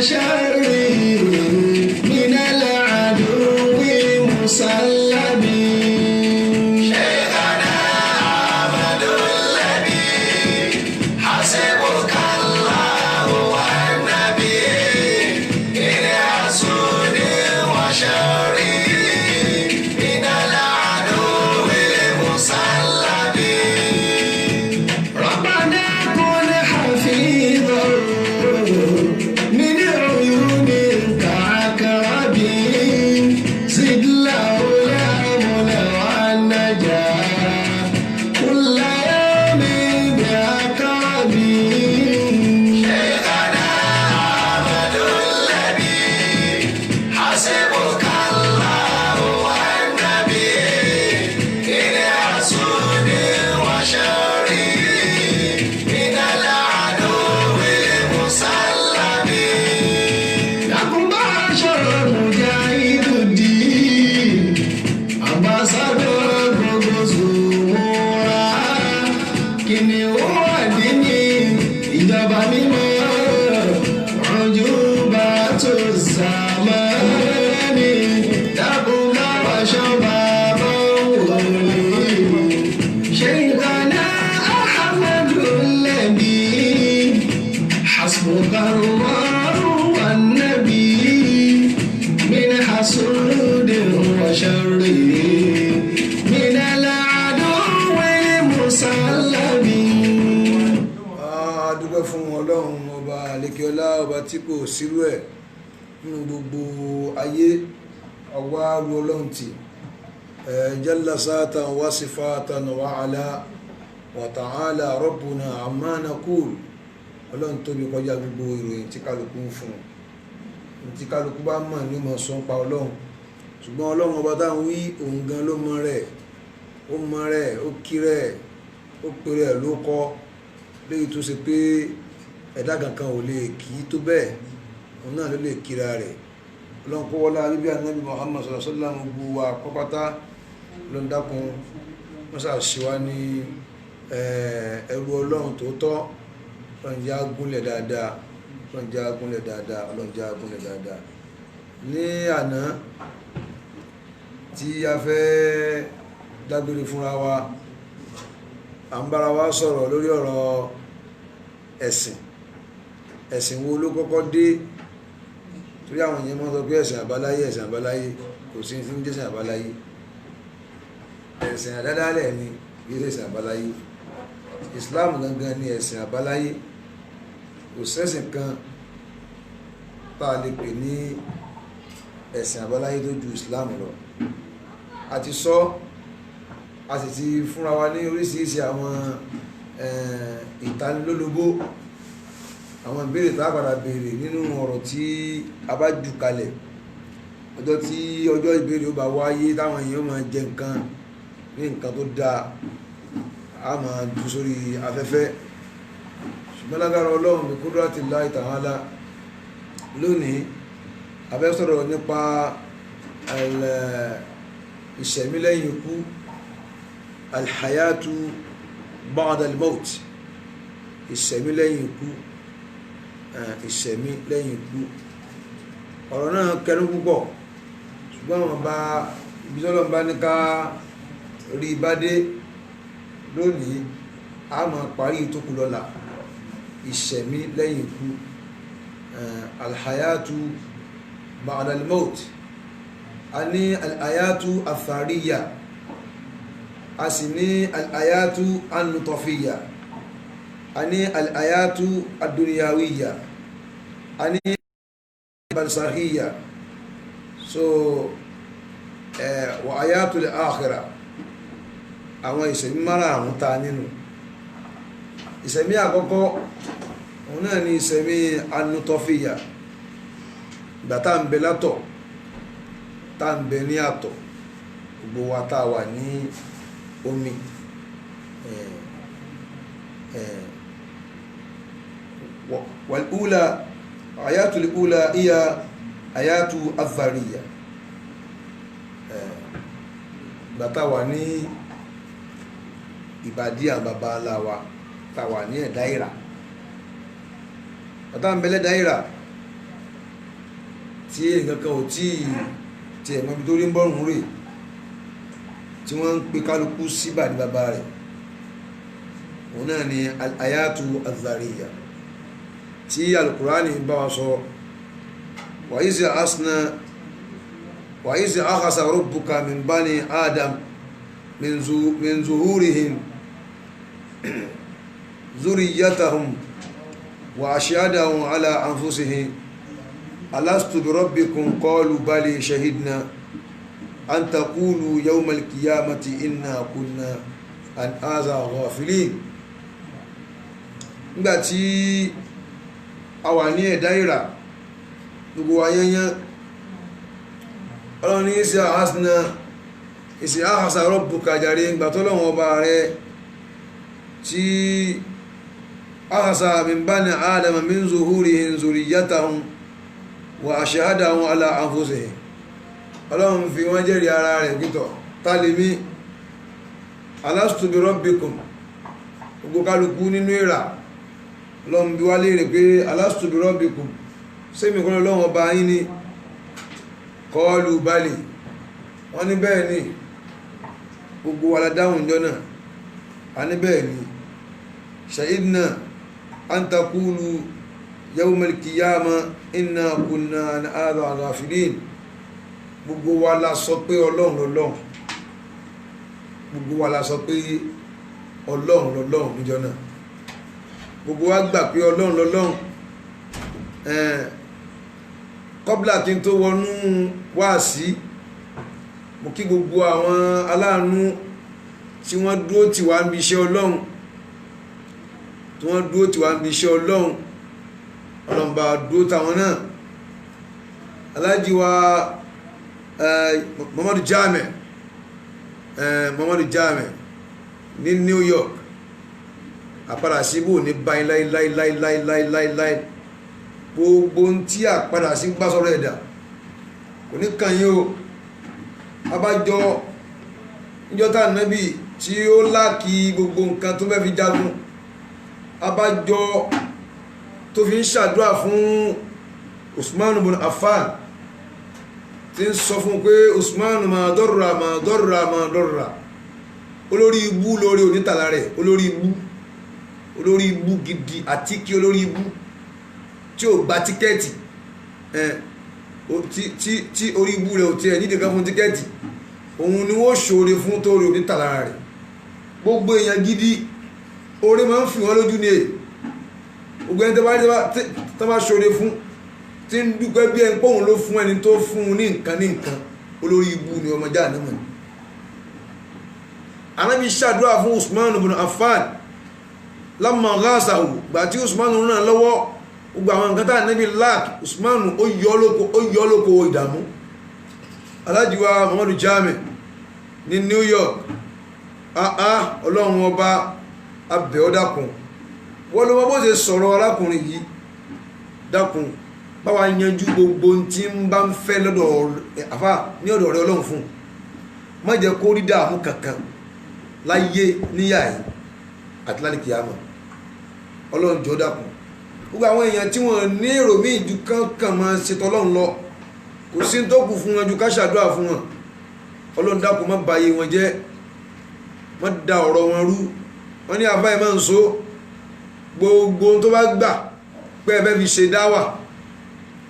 وشره من العدو مسلم شيخنا أحمد الذي حسبك الله والنبي من حسود وشر من العدو المسلم ربنا كن حفيظا من عيون كعكرب زد له الأمن والنجاة كل يوم بأكرب شيخنا أحمد الذي حسبك الله والنبي من حسود وشر من العدو المسلم لكم معشر مجاهد الدين ambassador gbogbo Zumura kìnì owó àdínní ìjọba mímọ́ ọjọ́ba tó sàmánì dákun báwa ṣọ́ba bọ́ wọlé شيخنا أحمد الذي حسبك الله والنبي من حسود وشر من العدو المسلم. A dúpẹ́ fún Ọlọ́run ọba àlékiọlá ọba tí kò sírú ẹ̀ nínú gbogbo ayé ọwá ru Ọlọ́run tí jalla satan wa sifatan wa ala wa ta'ala rabbuna amma naqul Ọlọ́run tóbi kọjá gbogbo ìròyìn tí kálukú ń fún tí kálukú bá mọ̀ ní mọ̀ sọ ń pa Ọlọ́run ṣùgbọ́n Ọlọ́run ọba táwọn wí òun gan ló mọ̀ rẹ̀ ó kí rẹ̀ ó pè rẹ̀ ló kọ́ léyìí tó ṣe pé ẹ̀dá kankan ò lè kí tó bẹ́ẹ̀ òun náà ló lè kíra rẹ̀ Ọlọ́run kó wọlá bíbí ànábì Muhammad sallallahu alaihi wasallam gbogbo wa pápátá ló ń dákun wọ́n ṣàṣìwá ní ẹrú Ọlọ́run tòótọ́ Ọlọ́run jẹ́ agúnlẹ̀ dáadáa Ọlọ́run jẹ́ agúnlẹ̀ dáadáa ní àná tí a fẹ́ dágbére fúnra wa à ń bára wa sọ̀rọ̀ lórí ọ̀rọ̀ ẹ̀sìn wo ló kọ́kọ́ dé torí àwọn èèyàn máa sọ pé ẹ̀sìn àbáláyé kò sí ní jẹ́ ẹ̀sìn àbáláyé ẹ̀sìn àdádálẹ̀ ni kì í ṣe ẹ̀sìn àbáláyé Islam gangan ni ẹ̀sìn àbáláyé kò sẹ́sìn kan tá a lè pè ní ẹ̀sìn àbáláyé tó ju Islam lọ a ti sọ a sì ti fúnra wa ní oríṣiríṣi àwọn ìtanilólobó àwọn ìbéèrè tá a padà béèrè nínú ọ̀rọ̀ tí a bá jù kalẹ̀ ọjọ́ tí ọjọ́ ìbéèrè ó bá wáyé táwọn èèyàn máa jẹ nǹkan ní nǹkan tó dáa a máa jù sórí afẹ́fẹ́ ṣùgbọ́n lágbára Ọlọ́run bí Qudratillahi ta'ala lónìí a fẹ́ sọ̀rọ̀ nípa ìṣẹ̀mí lẹ́yìn ikú alhayatu ba'da al-maut ìṣẹ̀mí lẹ́yìn ikú ọ̀rọ̀ náà kẹnu púpọ̀ ṣùgbọ́n wọn bá ibi tọ́lọ́ bá ní ká rí bá dé lónìí a máa parí ìtókù lọ́la ìṣẹ̀mí lẹ́yìn ikú alhayatu ba'da al-maut a ní alhayatu athariya a sì ní al'ayatu annutofiyya a ní al'ayatu adduniyawiyya a ní balsahiyya so wa ayatu al-akhirah àwọn ìṣẹ̀mí márààrún ta nínú ìṣẹ̀mí àkọ́kọ́ òun náà ni ìṣẹ̀mí annutofiyya ìgbà tá ń bẹ látọ̀ tá ń bẹ ní àtọ̀ gbogbo wa tá wà ní omi والأولى آيات الأولى هي آيات الذرية bàtà wà ní ìbàdí àbàbà aláwa tá wà ní ẹ̀dáìrà bàtà ń bẹ̀lẹ̀ dáìrà tí nǹkan kan ò tí ẹ̀ mọ́bi tó rí ń bọ́rùn rè tí wọ́n ń pe kálukú síbà ní bàbá rẹ̀ òun náà ni ayatu azariya tí alukurani bá wa sọ wa izi akhasa rabbuka min bani adam min zuhurihim zuriyatahum wa ashhadahum ala anfusihim alastu bi rabbikum qalu bali shahidna an taqulu yawma al-qiyamati inna kunna an hadha ghafilin. Nígbàtí a wà ní ẹ̀dá ìrà gbogbo ayẹyẹn ọlọ́run ní ìsì àhásà rabbuka jàre ìgbà tó lọ́wọ́ ọba rẹ̀ tí àhásà min bani adama min zuhurihim zuriyatahum wa ashhadahum ala anfusihim ọlọ́run fi wọ́n jẹ́rìí ara rẹ̀ pítọ̀ tálímí alastu bi rabbikum gbogbo kálukú nínú ìrà lọ́n bí wá léèrè pé alastu bi rabbikum sẹ́mi kọ́ lọ́wọ́ ọba yín ni qalu bali wọ́n ní bẹ́ẹ̀ ni gbogbo wa la dáhùn jọ náà a ní bẹ́ẹ̀ ni shahidna an taqulu yawmal qiyamah inna kunna an hadha ghafilin gbogbo wa la sọ pé ọlọ́run lọ́lọ́run gbogbo wa la sọ pé ọlọ́run lọ́lọ́run níjọ náà gbogbo wa gbà pé ọlọ́run lọ́lọ́run kọ́bílà kí n tó wọnú wáàsí mo kí gbogbo àwọn aláàánú tí wọ́n dúró tì wá níbi iṣẹ́ ọlọ́run ọlọ́run bá dúró tàwọn náà aláàjì wa Muhammadu Jami ní New York àpadà síbò ní báyìí láíláíláíláíláíláí gbogbo tí àpadà sí gbá sọ́rọ̀ ẹ̀dà kò ní kàn yí o abájọ níjọ́ta nábì tí ó láàkí gbogbo nǹkan tó mẹ́fi jagun abájọ tó fi ń ṣàdúrà fún Usman ibn Affan tí ń sọ fún pé Usman ma dọ́rra olórí ibú lórí onítàlá rẹ̀ olórí ibú gidi àti kí olórí ibú tí ó gba tíkẹ́ẹ̀tì tí orí ibú rẹ̀ ò tí ẹ̀ nídìí kan fún tíkẹ́ẹ̀tì òun ni wọ́n ṣoore fún tó rí onítàlá rẹ̀ gbogbo èèyàn gidi orí máa ń fi wọ́n lójú ní èyí gbogbo ẹni tó bá ṣoore fún tí ń dúpẹ́ bí ẹni pọ́hùn ló fún ẹni tó fún un ní nǹkan olórí ibú ni ọmọ Jahannama. Ànábì ṣàdúrà fún Usman ibn Affan lamma ghasahu gbà tí Usman ràn lọ́wọ́ gbogbo àwọn nǹkan tá Ànábì láàkì Usman ó yọ lóko ìdààmú. Aláàjì wa Muhammadu Jami ní New York ọlọ́run ọba abẹ́ ọ dákun wọ́n ló mọ́ bó ṣe sọ̀rọ̀ arákùnrin yìí dákun báwa yanjú gbogbo tí ń bá ń fẹ́ lọ́dọ̀ àfà ní ọ̀dọ̀ rẹ ọlọ́run fún má jẹ́ kó rí dààmú kankan láyé níyà yìí àti lálẹ́ kìámà ọlọ́run jọ dákun gbogbo àwọn èèyàn tí wọ́n ní èrò míì ju kankan máa ṣètò ọlọ́run lọ kò sí tó kù fún wọn ju ká ṣàdúrà fún wọn ọlọ́run dákun má bà ayé wọn jẹ́ má da ọ̀rọ̀ wọn rú wọ́n ní àbá ẹ̀ máa ń so gbogbo tó bá gbà pé ẹ fẹ́ fi ṣe dáwà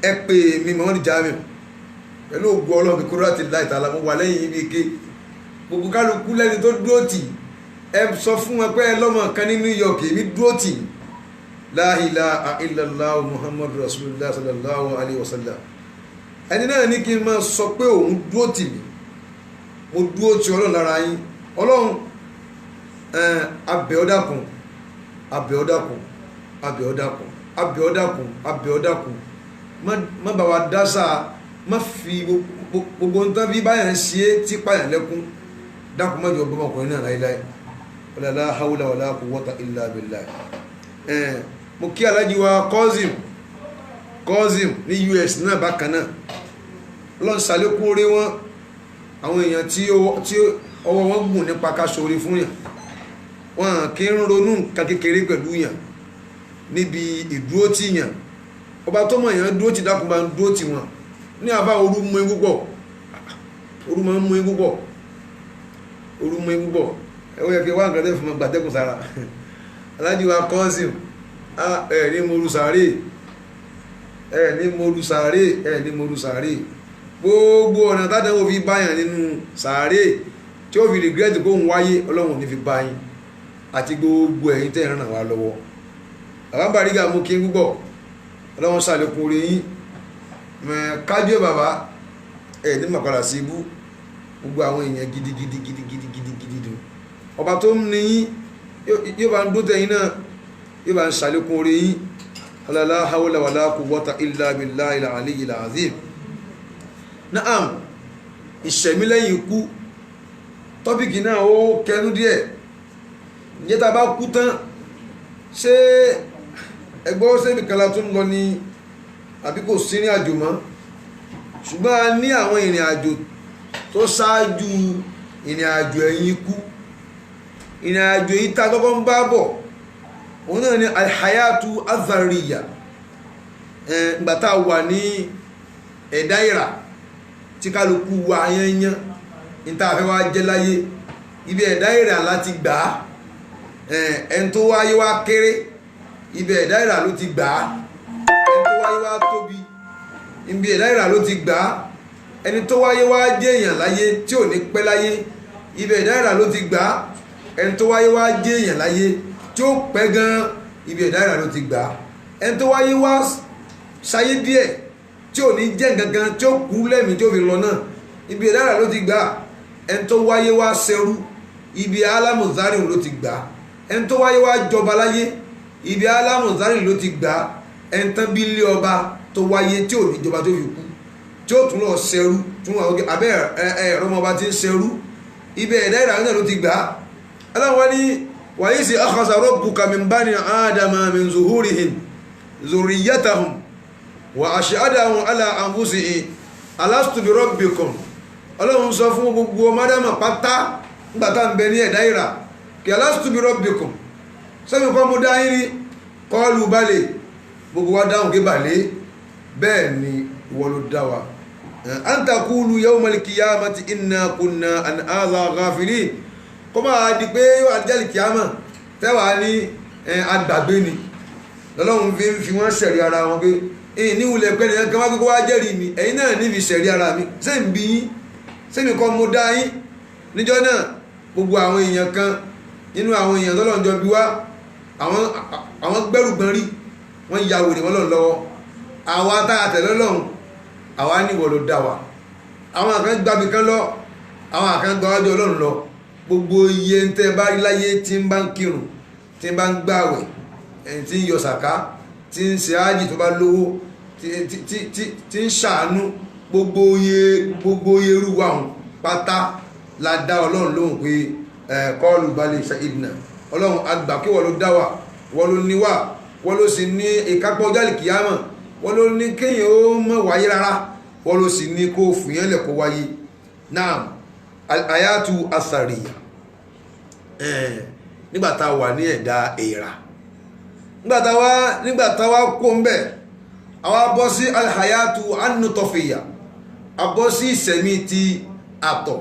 ẹ pè mí Muhammadu Jami pẹ̀lú ògùn ọlọ́run kúrò láti láì tààlà mo wà lẹ́yìn ibi ike gbogbo kálukú lẹ́ni tó dúró tì ẹ sọ fún wọn pé ẹ lọ́mọ kan ní New York èmi dúró tì la ilaha illallah Muhammadu Rasulullah sallallahu alaihi wasallam ẹni náà ní kí n máa sọ pé òun dúró tì mí mo dúró tì ọlọ́run lára yín ọlọ́run abẹ́ ọ dákun abẹ́ ọ dákun abẹ́ ọ dákun abẹ́ ọ dákun abẹ́ ọ dákun má bá wa dásà má fi gbogbo nǹkan bí báyà ń ṣe tí páyà lẹ́kún dákun má jọ bọ́mọ ọkùnrin náà láíláí wala hawla wala quwwata illa billah. Mo kí alájí wa Kozim ní US náà bákan náà lọ́n ṣàlékún orí wọn àwọn èèyàn tí ọwọ́ wọn gùn nípa ká ṣoore fún yàn wọn kì í ronú nǹkan kékeré pẹ̀lú yàn níbi ìdúró tì yàn ọba tó mọ̀ èèyàn dúró tì dákun bá ń dúró tì wọn ní àbá orú mú púpọ̀ orú máa ń mú púpọ̀ orú mú púpọ̀ ẹwọ́ yẹ kí wá nǹkan tẹ́ fún gbàtẹ́kùn sára alájí wa kọ́sìm ẹ̀ ní morú sàárè ẹ̀ ní morú sàárè ẹ̀ ní morú sàárè gbogbo ọ̀nà tádẹ́wò fi báyàn nínú sàárè tí ó fi regret kó ń wáyé ọlọ́run ní fi báyín àti gbogbo ẹ̀yin tẹ́ ràn wá lọ́wọ́ àbábàrígà mú kí púpọ̀ ọlọ́run sàlékún orí yín kájú bàbá ẹ̀ ní màkàrà sí ibú gbogbo àwọn èèyàn gidigidi dùn ọba tó ń ní yóò bá ń dó tẹ̀yìn náà yóò bá ń sàlékún orí yín la hawla wala quwwata illa billahil aliyyil azim. Naam, ìṣẹ̀mí lẹ́yìn ikú tọ́pìkì náà ó kẹnu díẹ̀. Ǹjẹ́ tá bá kú tán ṣé ẹgbọ́ sẹ́bì kan la tún lọ ní àbí kò sí ìrìn àjò mọ́, ṣùgbọ́n a ní àwọn ìrìn àjò tó ṣáájú ìrìn àjò ẹ̀yìn ikú. Ìrìn àjò yìí tá kọ́kọ́ ń bá bọ̀ òun náà ni alhayatu azariya, ìgbà tá wà ní ẹ̀dá ìrà tí kálukú wa yányán ní tá a fẹ́ wá jẹ́ láyé, ibi ẹ̀dá ìrà láti gbà á. Ẹni tó wáyé wá kéré, ibi ẹ̀dá ìrà ló ti gbà á. Ẹni tó wáyé wá tóbi, ibi ẹ̀dá ìrà ló ti gbà á. Ẹni tó wáyé wá jẹ́ èèyàn láyé tí ò ní pẹ́ láyé, ibi ẹ̀dá ìrà ló ti gbà á. Ẹni tó wáyé wá jẹ́ èèyàn láyé tí ó pẹ́ gan, ibi ẹ̀dá ìrà ló ti gbà á. Ẹni tó wáyé wá ṣayé díẹ̀ tí ò ní jẹ́ gangan tí ó kú lẹ́mìí tí ó fi lọ náà, ibi ẹ̀dá ìrà ló ti gbà á. Ẹni tó wáyé wá ṣẹrú, ibi alámùzárì ló ti gbà á. Ẹni tó wáyé wá jọba láyé, ibi alámùzárì ló ti gbà á. Ẹni tán bí ilé ọba tó wáyé tí ò ní jọba tó fi kú, tí ó tún lọ ṣẹrú, tún wà ókè abẹ́ ẹ̀rọ ọmọba ti ń ṣẹrú, ibi ẹ̀dá ìrà náà ló ti gbà á. Aláwọ̀ ní wàyí sí akhadha rabbuka min bani adama min zuhurihim zurriyatahum wa ashhadahum ala anfusihim alastu bi rabbikum. Ọlọ́run sọ fún gbogbo ọmọdámà pátá nígbàtà ń bẹ ní ẹ̀dá ìrà kí alastu bi rabbikum, sẹ́mi kọ́ mú dá yín rí, qalu balẹ̀, gbogbo wa dáhùn kí balẹ̀, bẹ́ẹ̀ ni ìwọ ló dá wa. An taqulu yawmal qiyamati inna kunna an hadha ghafilin, kọ́ máa di pé yóò àjálì kìámà tẹ́wàá ní agbàgbé ni. Lọ́lọ́run fi wọ́n ṣẹ̀rí ara wọn pé èyí ní wulẹ̀ pẹ́ nìyẹn kan wá gbogbo wá jẹ́rìí mi, ẹ̀yin náà níbi ṣẹ̀rí ara mi, ṣé ń bí yín, ṣé mi kọ́ mo dá yín. Níjọ́ náà gbogbo àwọn èèyàn kan nínú àwọn èèyàn tọ́lọ́njọ́ bí wá, àwọn gbẹ́rù gbọ́n rí, wọ́n ya wèrè wọn lọ́wọ́. Àwa tá a tẹ̀lé Ọlọ́run, àwa níwọ̀ ló dá wa. Àwọn kan gbàbí kan lọ, àwọn kan gbàwájú Ọlọ́run lọ. Gbogbo iye ń tẹ́ bá rí láyé tí ń bá ń kírun, tí ń bá ń gbààwẹ̀, tí ń yọ sàká, tí ń ṣe ájì tó bá lówó, tí ń ṣàánú, gbogbo iye irú wa hùn pátá la dá Ọlọ́run lóhùn pé qalu balẹ̀ shahidna. Ọlọ́run àgbà kí wọ́n ló dá wa, wọ́n ló ní wà, wọ́n ló sì ní ìkápọ̀ ọjọ́ kìyàmọ̀, wọ́n ló ní kéèyàn ó mọ̀ wáyé rárá, wọ́n ló sì ní kó fìyàn lẹ̀ kó wáyé. Náà al-ayatu asariya, nígbàtá wà ní ẹ̀dá èèrà, nígbàtá wá kó ń bẹ̀, àwa bọ́ sí al-hayatu an-nutfiyya, a bọ́ sí ìsẹ̀mí ti àtọ̀,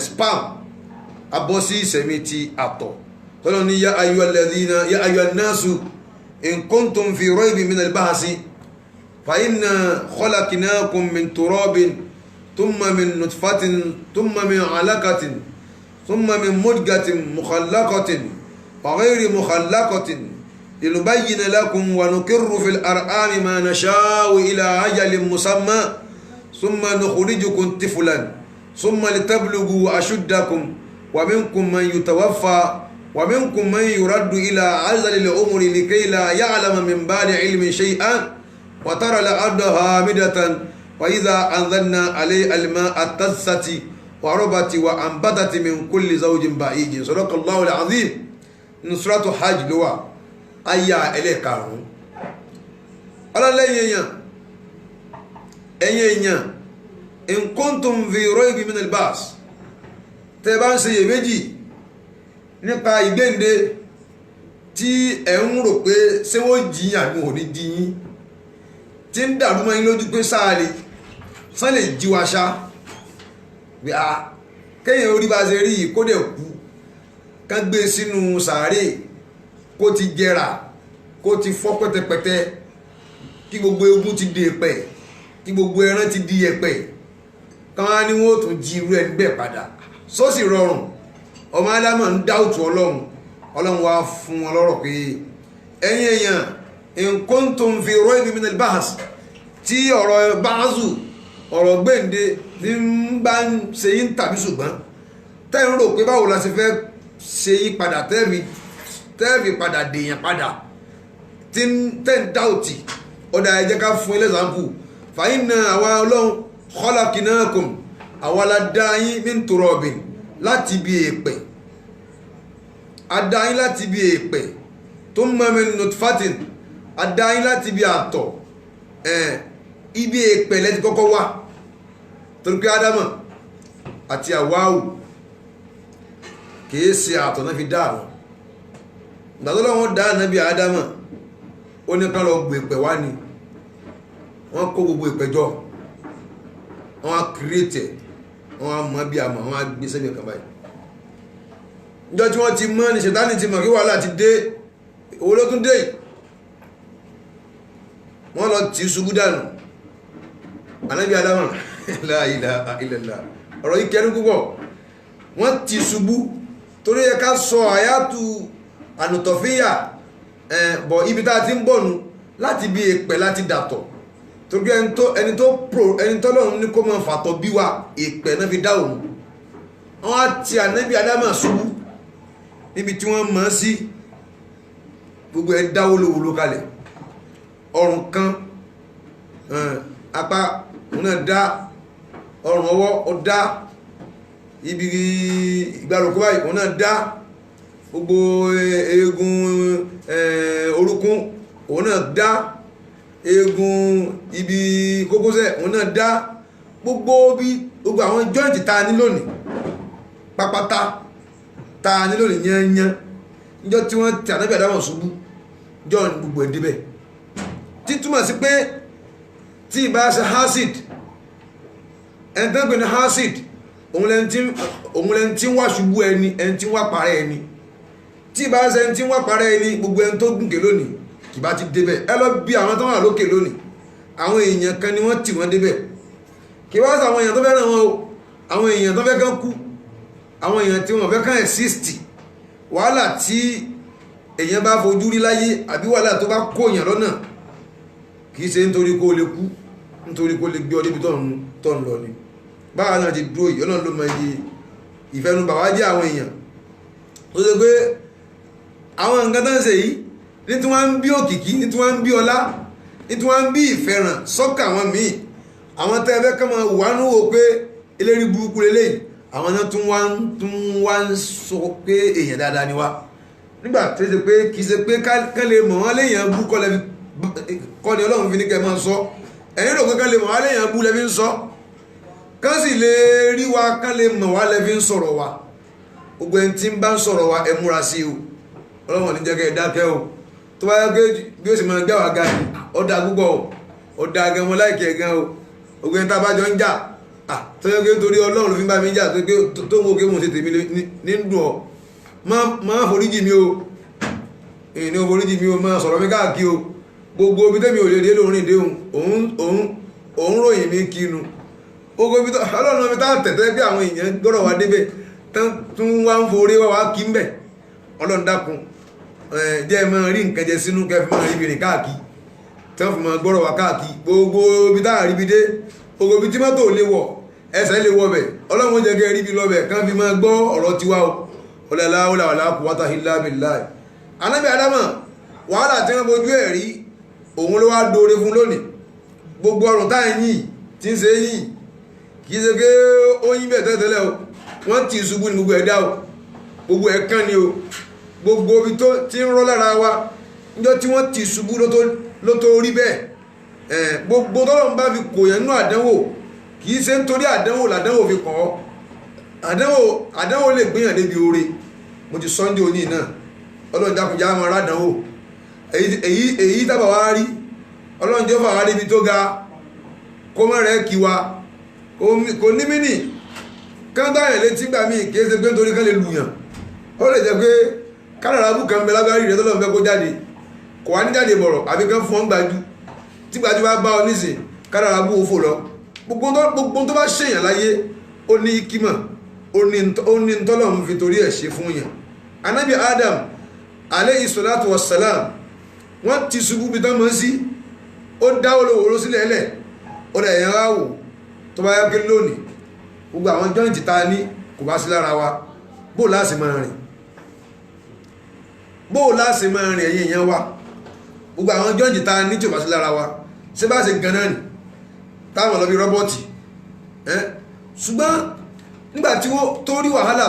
spam, a bọ́ sí ìsẹ̀mí ti àtọ̀. tọ́lọ́ ní ya ayyuhan nasu in kuntum fi raybin min al-ba'si fa inna khalaqnakum min turabin thumma min nutfatin thumma min alaqatin ثم من مدغة مخلقة وغير مخلقة لنبين لكم ونقر في الأرحام ما نشاء إلى أجل مسمى ثم نخرجكم طفلا ثم لتبلغوا أشدكم ومنكم من يتوفى ومنكم من يرد إلى أرذل العمر لكي لا يعلم من بعد علم شيئا وترى الأرض هامدة وإذا أنزلنا عليه الماء اهتزت وربت وأنبتت من كل زوج بهيج. صدق الله العظيم. نصرة حج لوا أيا إليك ألا لين إن كنتم في ريب من البعث تبان سيمجي nípa ìgbéǹde tí ẹ ń rò pé ṣé wọ́n jiyàn àbí wọn ò ní jiyín, tí ń dàrú mọ́ yín lójú pé sáàlì sán lè jí wa ṣá bí a kéèyàn orí bá ṣe rí yìí kó dẹ̀ kú kán gbé sínú sàárè kó ti jẹrà kó ti fọ́ pẹ́tẹpẹ́tẹ kí gbogbo egun ti di èpẹ̀ kí gbogbo ẹran ti di ẹ̀pẹ̀ kán á ní wọn ò tún jí irú ẹni bẹ́ẹ̀ padà sósì rọrùn ọmọ Ádámọ̀ ń dáùtù ọlọ́run wá fún wọn lọ́rọ̀ pé ẹ̀yin èèyàn in kuntum fi raybi min al-bahs tí ọ̀rọ̀ báàzù ọ̀rọ̀ gbèǹde ní bá ń ṣe yín tàbí ṣùgbọ́n tẹ́ ń rò pé báwo la ṣe fẹ́ ṣe yí padà tẹ́ẹ̀fì padà dèèyàn padà tí tẹ́ ń dáùtì ọ̀dà ẹ jẹ́ ká fún ilé ṣàǹpù fa inna àwa ọlọ́run khalaqnakum àwa la dá yín min turabin láti bí èèpẹ̀ adáyín láti bí èèpẹ̀ thumma min nutfatin adáyín láti bí àtọ̀ ibi èèpẹ̀ lẹ́ti kọ́kọ́ wá torí pé Ádámọ̀ àti Háwáù kìí ṣe àtọ̀ náà fi dá àwọn ìgbàtọ́lọ́wọ́n dá Ànábì Ádámọ̀ ó ní ká lọ gbèpẹ̀ wá ni wọ́n kó gbogbo ìpẹ́jọ wọ́n á kírètẹ̀ wọ́n á mọ́ bí àmọ́ wọ́n á gbé sẹ́gbẹ̀ kan báyìí níjọ́ tí wọ́n ti mọ́ ní Ṣẹ̀tánì ti mọ̀ kí wàhálà ti dé owó ló tún dé wọ́n lọ tí ṣubú dànù Ànábì Ádámọ̀ la ilaha illallah ọ̀rọ̀ yìí kẹrin púpọ̀ wọ́n ti ṣubú torí ẹ ká sọ àyátù ànùtọ̀fíyà bọ̀ ibi tá a ti ń bọ̀nu láti bí èpẹ̀ láti dàtọ̀ torí ẹni tó lọ́run ní kó máa fàtọ̀ bí wa èpẹ̀ náà fi dá òun wọ́n á ti Ànábì Ádámọ̀ ṣubú níbi tí wọ́n mọ̀ sí gbogbo ẹ dáwó lówó kalẹ̀ ọrùn kan apá òun náà dá ọrùn ọwọ́ ó dá ibi ìgbàlùkù báyìí òun náà dá gbogbo eegun orúnkún òun náà dá eegun ibi kókósẹ̀ òun náà dá gbogbo àwọn jọ́ìntì tá a ní lónìí pápátá tá a ní lónìí yányán níjọ́ tí wọ́n ti Ànábì Ádámọ̀ ṣubú john gbogbo ẹ̀ débẹ̀ títúmọ̀ sí pé tí ìbá ṣe hasid ẹni tó ń pè ní hasid òun lẹni tí ń wá ṣubú ẹni tí ń wá parẹ́ ẹni tí ìbá ṣe ẹni tí ń wá parẹ́ ẹni gbogbo ẹni tó gùnkè lónìí kì bá ti débẹ̀ ẹ lọ bí àwọn tó wà lókè lónìí àwọn èèyàn kan ni wọ́n tì wọ́n débẹ̀ kì bá ṣe àwọn èèyàn tó fẹ́ ràn wọ́n o àwọn èèyàn tó fẹ́ kán kú àwọn èèyàn tí wọ́n fẹ́ kán exist wàhálà tí èèyàn bá fojú rí láyé àbí wàhálà tó bá kó èèyàn lọ́nà kìí ṣe nítorí kó lè kú nítorí kó lè gbé ọ débi tó ń lọ ni báwa náà ti dúró yìí ọlọ́run ló mọ iye ìfẹnubà wá jẹ́ àwọn èèyàn tó ṣe pé àwọn nǹkan tó ń ṣe yìí ní tí wọ́n ń bí òkìkí ní tí wọ́n ń bí ọlá ní tí wọ́n ń bí ìfẹ́ràn sọ́kà àwọn míì àwọn tẹ́ fẹ́ kọ́ máa wà nínú wò pé eléri burúkú lélẹ́yìí àwọn náà tún wá ń sọ pé èèyàn dáadáa ni wá nígbà tó ṣe pé kì í ṣe pé kán lè mọ̀ wọ́n léèyàn bú kọ́ ni ọlọ́run fi ní kẹ́ máa sọ ẹ̀yìn rò pé kán lè mọ̀ wá léèyàn bú lẹ́fi ń sọ kán sì lè rí wa kán lè mọ̀ wá lẹ́fi ń sọ̀rọ̀ wa gbogbo ẹni tí ń bá ń sọ̀rọ̀ wa ẹ múra sí o ọlọ́run ní jẹ́ kẹ́ ẹ dákẹ́ o tó bá yẹ pé bí ó sì máa gbá wa ga ni ọ̀dà púpọ̀ ọ̀dà gan wọn láìkẹ́ gan o gbogbo ẹni tá a bá jọ ń jà tó yẹ pé torí ọlọ́run ló fi ń bá mi jà tó ń wo kí mo ṣe tèmi ní dùn ọ máa foríjì mi o ìní foríjì mi o máa sọ̀rọ̀ mi káàkiri o gbogbo omi tẹ́mi ò lè dé lórin ìdé òun ròyìn mi kínu gbogbo omi ọlọ́run mi tá tẹ̀tẹ́ pé àwọn èèyàn gbọ́dọ̀ wá débẹ̀ tún wá ń forí wá kí ń bẹ̀ ọlọ́run dákun jẹ́ máa rí nǹkan jẹ sínú kẹfì máa rí bìrìn káàkiri tí wọ́n fi máa gbọ́dọ̀ wá káàkiri gbogbo omi tá àríbi dé gbogbo omi tí mọ́tò lè wọ̀ ẹsẹ̀ lè wọ̀ bẹ̀ ọlọ́run jẹ́ kẹ́ rí bí lọ́bẹ̀ kán fi máa gbọ́ ọ̀rọ̀ tiwa o ọlọ́lá wàlá quwwata illa billah Ànábì Ádámọ̀ wàhálà tí wọ́n bojú ẹ̀ rí òun ló wá dóore fún lónìí gbogbo ọrùn táyì yìí tí ń ṣe yìí kìí ṣe pé ó yín bẹ̀ tẹ́tẹ́lẹ̀ o wọ́n ti ṣubú ní gbogbo ẹ̀dá o gbogbo ẹ̀ kán ni o gbogbo ibi tó ti ń rọ́ lára wa níjọ́ tí wọ́n ti ṣubú ló tó rí bẹ́ẹ̀ gbogbo tọ́lọ̀ ń bá fi kò yẹn nú àdánwò kìí ṣe nítorí àdánwò làdánwò fi kàn ọ́ àdánwò lè gbéyàn débi oore mo ti sọ́ndé òní náà ọlọ́run dákùnjá máa rádánwò èyí tábà wá rí ọlọ́run jẹ́ fà wá débi tó ga kó mọ́ rẹ̀ kí wa kò ní mí nì kán dáyẹ̀ létí gbà mí kìí ṣe pé nítorí kán lè lùyàn ó lè jẹ́ pé kádàrá bù kan bẹ lágbárí rẹ̀ tọ́lọ́run fẹ́ kó jáde kò wá ní jáde bọ̀rọ̀ àbí kán fún ọ́n gbájú tí gbájú bá bá ọ nísìn kádàrá bù òfò lọ gbogbo tó bá ṣèyàn láyé ó ní kímọ̀ ó ní tọ́lọ́run fi torí ẹ̀ ṣe fún yàn anábì Adam alayhi salatu wassalam wọ́n ti ṣubú bí tán mọ́ sí ó dáwọ́ lówó sílẹ̀ ẹlẹ̀ ó dẹ̀ yẹn wá wò tó bá yá pé lónìí gbogbo àwọn jọ́ìntì ta ní kò bá sí lára wa bóò láti máa rìn ẹ̀yìn èèyàn wa gbogbo àwọn jọ́ìntì ta ní tí ò bá sí lára wa ṣé bá ṣe gan-an nì táwọn lọ bí rọ́bọ́ọ̀tì ṣùgbọ́n nígbà tí wọ́n tó rí wàhálà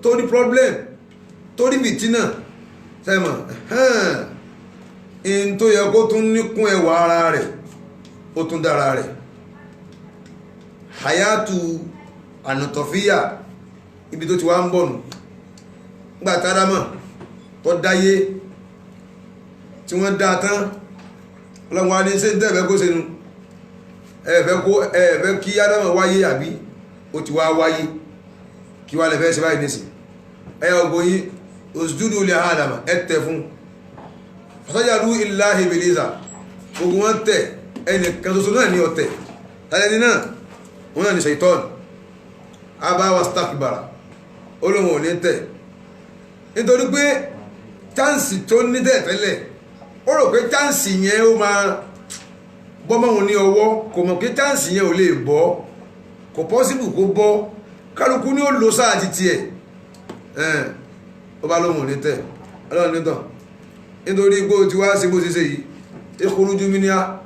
tó rí problem tó rí bìtínà sẹ́mọ̀ in tó yẹ kó tún níkún ẹwà ara rẹ̀ ó tún dára rẹ̀ hayatu anatofiya ibi tó ti wá ń bọ̀nù nígbà tádámà tó dáyé tí wọ́n dá tán ọlọ́run ní ṣe ń tẹ́ẹ̀fẹ́ kó sínú ẹ̀ẹ̀fẹ́ kí ádámà wáyé àbí ó ti wá wáyé kí wá lẹ́fẹ́ sí báyìí nìsí ẹ̀yà ògbóyí òsìdúdú ilẹ̀ ádámà ẹ̀tẹ̀ fún fasajadu illa ibilisa gbogbo wọn tẹ̀ ẹnìkan ṣoṣo náà ní ọ̀tẹ̀ tàlẹ́ni náà wọn náà ní ṣaitan abá wastakbara olóhùn ò ní tẹ̀ nítorí pé chánsì tó ní tẹ̀tẹ́lẹ̀ ó rò pé chánsì yẹn ó máa bọ́mọ́ wọn ní ọwọ́ kò mọ̀ pé chánsì yẹn ò lè bọ́ kò pọ́sibù kó bọ́ kálukú ní ó lò sáà ti tiẹ̀ ó bá lóhùn ò ní tẹ̀ ọlọ́run nítàn nítorí pé ó ti wá sí bó ṣe ṣe yìí ikhruju minha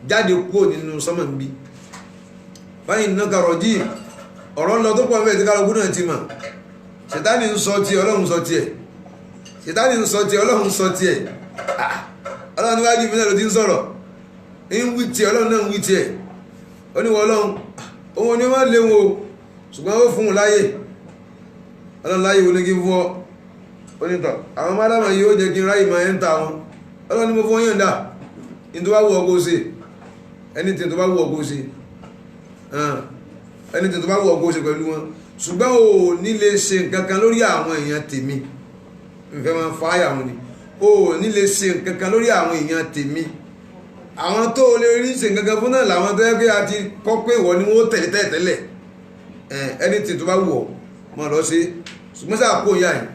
jáde kúrò nínú sọ́mọ̀ ń bí fáyìn náà kàrọ̀ jí ọ̀rọ̀ lọ tó pọ̀ mẹ́ tí kálukú náà ti mọ̀ ṣètánì ń sọ tí ọlọ́run sọ tí ẹ̀ ṣètánì ń sọ tí ọlọ́run sọ tí ẹ̀ ọlọ́run níwájú ìfẹ́ ló ti ń sọ̀rọ̀ ń wí tí ọlọ́run náà ń wí tí ẹ̀ ó ní wọ́n ọlọ́run òun ni wọ́n lé wọn o ṣùgbọ́n ó fún un láyè ọlọ́run láyè wo ní kí n fún ọ onítọ̀ àwọn mádàmà yìí ó jẹ́ kí n ráyè máa ń ta wọn ọlọ́run ni mo fún yàn dà ní tó bá wù ọkọ̀ ṣe ẹni tí tó bá wù ọkọ̀ ṣe ẹni tí tó bá wù ọkọ̀ ṣe pẹ̀lú wọn ṣùgbọ́n ò ní lè ṣe nǹkan kan lórí àwọn èèyàn tèmi ìfẹ́ máa ń fa àyà wọn ni ò ní lè ṣe nǹkan kan lórí àwọn èèyàn tèmi àwọn tó lè rí ṣe nǹkan kan fún náà làwọn tó yẹ kí a ti kọ́ pé ìwọ ni wọ́n tẹ̀lé tẹ́lẹ̀ ẹni tí tó bá wù ọ mọ̀ lọ sí ṣùgbọ́n sáà kó ìyá yìí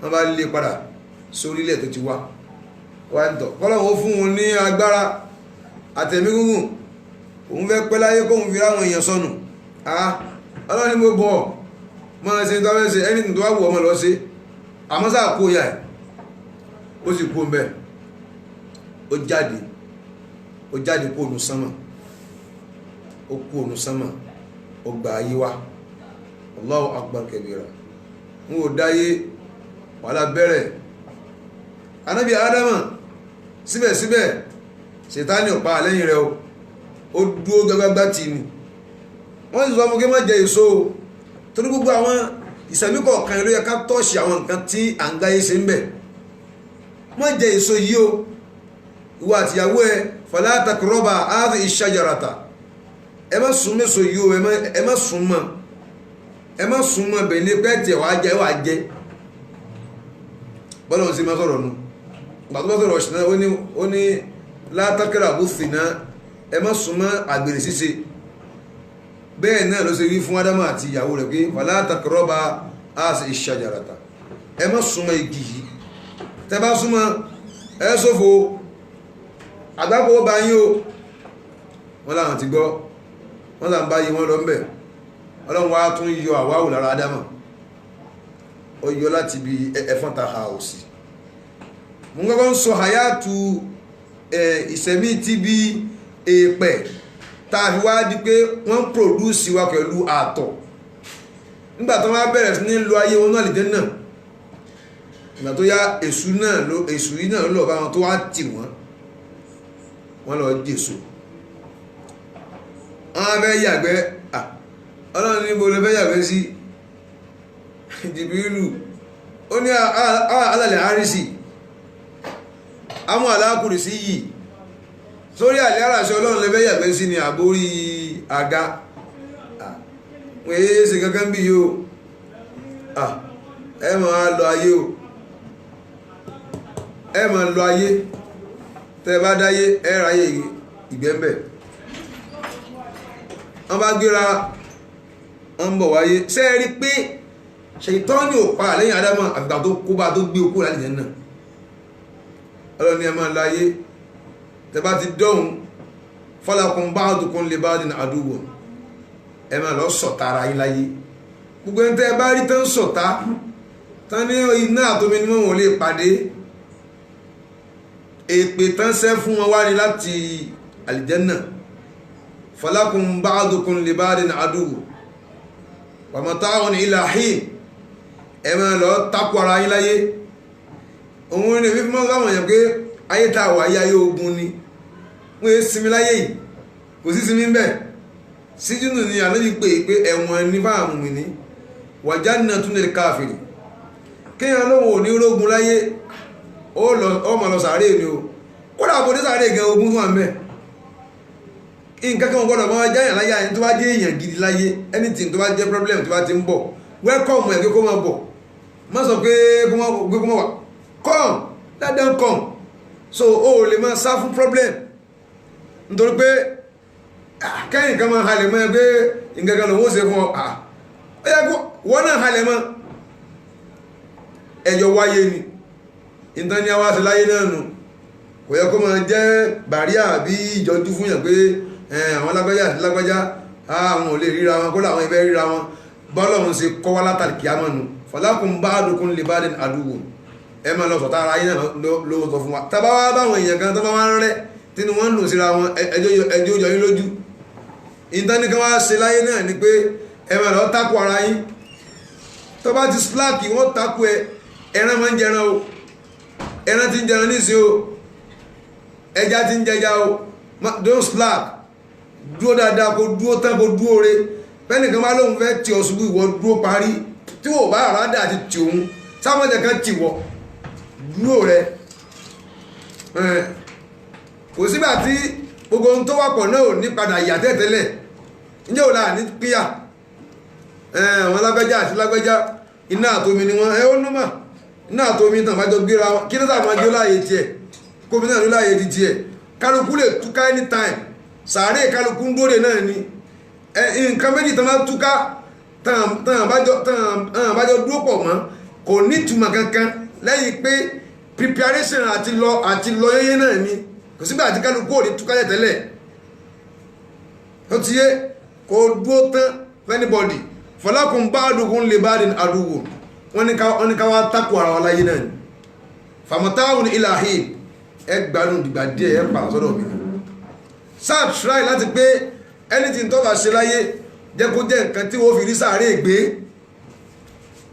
wọ́n bá lè padà sórílẹ̀ tó ti wá ń tọ̀ kọ́lọ́wọ́ fún wọn ní agbára àtẹ̀mí gúngùn òun fẹ́ pẹ́ láyé kóhun fi ráwọn èèyàn sọnù ọlọ́run ní mo bọ̀ mọ́ ṣe tó fẹ́ ṣe ẹni tó wá wù ọmọ lọ sí àmọ́ sáà kó ìyá ẹ̀ ó sì kú ọmọ ẹ̀ ó jáde kó ònú sánmà ó kú ònú sánmà ó gbà ayé wá Allahu akbar kabira ń wò dáyé wàhálà bẹ̀rẹ̀ anábì Ádámà síbẹ̀síbẹ̀ ṣètánì ọ̀pá lẹ́yìn rẹ̀ ó dúó gbágbágbá tì ní wọ́n sì sọ ọmọ kí má jẹ èso torí gbogbo àwọn ìsẹ̀mí kọ̀ọ̀kan ló yẹ ká tọ́ọ̀ṣì àwọn nǹkan tí à ń gáyé ṣe ń bẹ̀ má jẹ èso yìí o ìwọ àtìyàwó ẹ fala taqraba hadhihi shajarata ẹ má sún mẹ́sọ yìí o ẹ má sún mọ́ bẹ̀ ní pẹ́ẹ́tì ẹ̀ wàá jẹ bọ́lá òsì máa sọ̀rọ̀ nù gbàtọ́ bá sọ̀rọ̀ ṣìnà ó ní la taqrabu zina ẹ má súnmọ́ àgbèrè ṣíṣe bẹ́ẹ̀ náà ló ṣe rí fún Ádámù àti ìyàwó rẹ̀ pé fala taqraba hadhihi shajarata ẹ má súnmọ́ igi yìí tẹ́ bá súnmọ́ ẹ ṣòfò àgbákò bá yín o wọ́n láwọn ti gbọ́ wọ́n là ń bá yí wọ́n lọ mbẹ̀ ọlọ́run wá tún yọ àwáwò lára Ádámù ó yọ láti bí ẹfọ́n ta ha ò sí mú gbọ́gbọ́n sọ hayatu ìsẹ̀mí tí bí èèpẹ̀ tàbí wá di pé wọ́n pòdúsì wa pẹ̀lú àtọ̀ nígbà tó wá bẹ̀rẹ̀ sí ní lo ayé wọn náà lè jẹ́ náà ìgbà tó yá èṣù yìí náà lọ bá wọn tó wá tì wọ́n lọ jésù wọ́n fẹ́ yàgbẹ́ ọlọ́run níbo lè fẹ́ yàgbẹ́ sí Jìbìrìlù ó ní alàlẹ̀ àrísì àmú àlákùrì sí yìí sórí àlẹ́ àràṣẹ ọlọ́run lè fẹ́ yàgbẹ́ sí ni àbórí àga wọ́n èé ṣe kankan bí yóò ẹ máa lọ ayé o ẹ máa lọ ayé tẹ́ bá dáyé ẹ ráyè ìgbẹ́mbẹ̀ wọ́n bá gbéra wọ́n bọ̀ wáyé ṣé ẹ rí pé Ṣàítánì ò pa lẹ́yìn Ádámọ̀ àgbà tó kó bá tó gbé okó láti jẹ́ náà ọlọ́ni ẹ máa lọ ayé tẹ́ bá ti dọ́hun falakum ba'dukum li ba'din aduwwun ẹ máa lọ ṣọ̀tá ara yín láyé gbogbo ẹni tẹ́ bá rí tán ṣọ̀tá tán ní iná àtomi ni wọ́n lè pàdé èpè tán sẹ́ fún wọn wá ní láti àlìjẹ́nà falakum ba'dukum li ba'din aduwwun wa mata'un ila hin ẹ máa lọ takò ara yín láyé òun ni fífí mọ́ láwọn èèyàn pé ayé tá a wà ayé ogun ni wọ́n yé sinmi láyé yìí kò sí sinmi bẹ́ẹ̀ síjúnù ni àlejò pé ẹ̀wọ̀n ní fáàmù mi ní wa jannatun lil kafiri kéèyàn lóhùn ò ní rógun láyé ó mọ̀ lọ sàárè ni o kódà bó dé sàárè gan ogun fún àmẹ́ nǹkan kan gbọ́dọ̀ máa jáyàn láyé àyìn tó bá jẹ́ èèyàn gidi láyé anything tó bá jẹ́ problem tó bá ti ń bọ̀ welcome ẹ̀ kó máa bọ̀ má sọ pé kó máa wà come let them come so o lè máa sá fún problem nítorí pé kẹ́yìn kan máa halẹ̀ mọ́ ẹ pé nǹkan kan lòun ó ṣe fún ọ ó yẹ kó wọ́n náà halẹ̀ mọ́ ẹjọ́ wáyé ni ìtàn ni a wá sí láyé náà nù kò yẹ kó máa jẹ́ bàríà bí ìjọjú fún yàn pé àwọn lágbájá àti lágbájá àwọn ò lè ríra wọn kó làwọn ibẹ̀ ríra wọn bọ́lọ́run ṣe kọ́ wá látàrí kíámọ̀ nù falakum ba'dukum li ba'din aduwwun ẹ máa lọ sọ̀tá ara yín náà ló sọ fún wa tàbá wá báwọn èèyàn kan tó bá wá ń rẹ́ tínú wọn ń lò síra wọn ẹjọ́ yọ yín lójú ìtànìkan wá ṣe láyé náà ni pé ẹ máa lọ tákù ara yín tó bá ti splaki wọ́n tákù ẹran máa ń jẹran o ẹran ti ń jẹran níṣẹ́ o ẹja ti ń jẹja o don't slack dúró dáadáa kó dúró tán kó dúró re pẹ́nìkan bá lóun fẹ́ tì ọ́ ṣubú ìwọ dúró parí tí wò bá àrádà àti tì òun sáwọn ẹ̀jẹ̀ kan tì wọ́ dúró rẹ kò sígbà tí gbogbo ohun tó wà pọ̀ náà ò ní padà yà tẹ́tẹ́lẹ̀ ǹjẹ́ ò láà ní píyà àwọn lágbájá àti lágbájá iná àtomi ni wọ́n ó númọ̀ iná àtomi tàn bá jọ gbéra wọn kí ló sà máa jó láàyè tiẹ̀ kómi náà ló láàyè ti tiẹ̀ kálukú lè túká anytime sàárè kálukú ń dóre náà ni nǹkan méjì tán bá túká tàn bá jọ dúró pọ̀ mọ́ kò ní ìtumọ̀ kankan lẹ́yìn pé preparation àti lọ yẹ́yẹ́ náà ni kò sígbà tí kálukú ò ní túká tẹ́lẹ̀ ó ti yé kò dúró tán anybody falakum ba'dukum li ba'din aduwwun wọ́n ní ká wá takò ara wọn láyé náà ni famata'un ila hin ẹgbàánu dìgbà díẹ̀ ẹ pa sọ́dọ̀ mi sáà try láti pé anything tó bá ṣe láyé jẹ́ kó jẹ́ nǹkan tí wọ́n fi rí sàárè gbé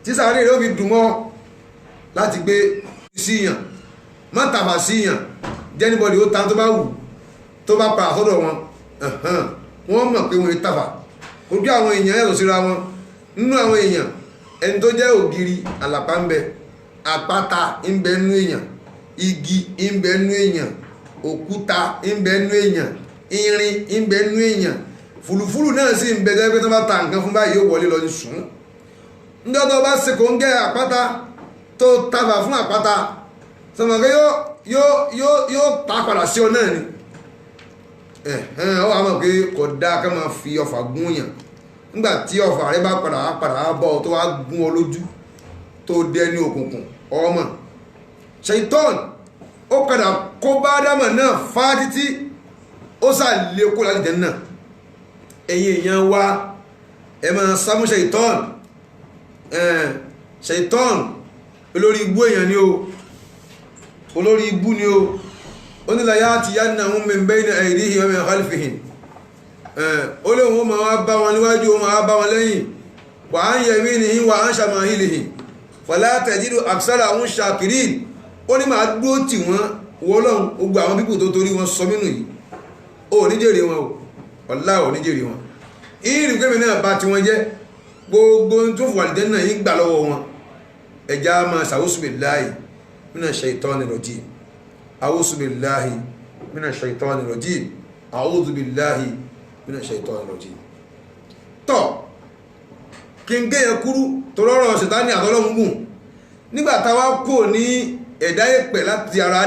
tí sàárè rẹ̀ ó fi dùn mọ́ láti gbé síyàn má tàbà síyàn jẹ́ anybody ó ta tó bá wù tó bá pa sọ́dọ̀ wọn wọ́n mọ̀ pé wọ́n tàbà ojú àwọn èèyàn yàtọ̀ síra wọn nínú àwọn èèyàn ẹni tó jẹ́ ògiri àlàpà ń bẹ àpáta ń bẹ nínú èèyàn igi ń bẹ nínú èèyàn òkúta ń bẹ nínú èèyàn irin ń bẹ nínú èèyàn fùlùfùlù náà sì ń bẹ gẹ́gẹ́ pé tó bá ta nǹkan fún báyìí yóò wọlé lọ ní sùn níjọ́ tó bá ṣe kò ń gẹ́ àpáta tó tàbà fún àpáta sọmọ pé yóò ta padà sí ọ náà ni ọ wà mọ̀ pé kò dáa ká máa fi ọfà gún yàn nígbà tí ọfà rẹ bá padà bọ́ tó wá gún ọ lójú tó dé ní òkùnkùn ọmọ Ṣàítánì ó padà kó bá Ádámọ̀ náà fá títí ó sàlẹ̀ kó láti jẹ́ náà ẹ̀yin èèyàn wa ẹ máa sámú Ṣàítánì olórí ibú èèyàn ni o olórí ibú ni o onílà yá ti yá náà min bayni aydihim wa min khalfihim ó lè wọ́n máa bá wọn níwájú wọn máa bá wọn lẹ́yìn wa an yaminihim wa an shama'ilihim fala tajidu aksarahum shakirin ó ní máa dúró tì wọ́n wọ́lọ́hun gbogbo àwọn pípò tó torí wọn sọ mínú yìí ó níjèrè wọn o ọ̀lá ò níjèrè wọn ìrìn gbẹ́mì náà bá ti wọn jẹ́ gbogbo tó fò wàlìjẹ́ náà yí gbà lọ́wọ́ wọn ẹjá máa sa'uzu billahi minash shaitani rajim a'udhu billahi minash shaitani rajim a'udhu billahi minash shaitani rajim tọ́ kí n gé yẹn kúrú tó rọrọ̀ ṣètánì àtọ́lọ́hún gùn nígbà táwa kò ní ẹ̀dá èpẹ̀ láti ara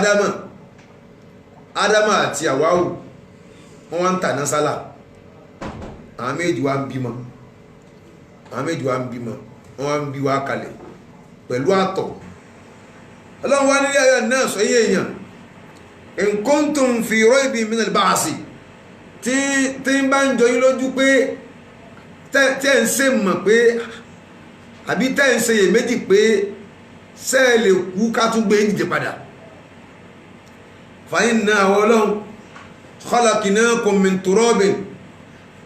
ádámà àti àwáwù wọ́n wá ń tà náà sálà àwọn méjì wá ń bímọ wọ́n wá ń bí wá kalẹ̀ pẹ̀lú àtọ̀ ọlọ́run wá nílé ayé náà sọ yé èèyàn in kuntum fi raybin min al-ba'si tí ń bá ń jọ yín lójú pé tẹ́ ń ṣe mọ̀ pé àbí tẹ́ ń ṣe yè méjì pé sẹ́ẹ̀ lè kú ká tún gbé ìdíje padà fa inna àwọn ọlọ́run khalaqnakum min turabin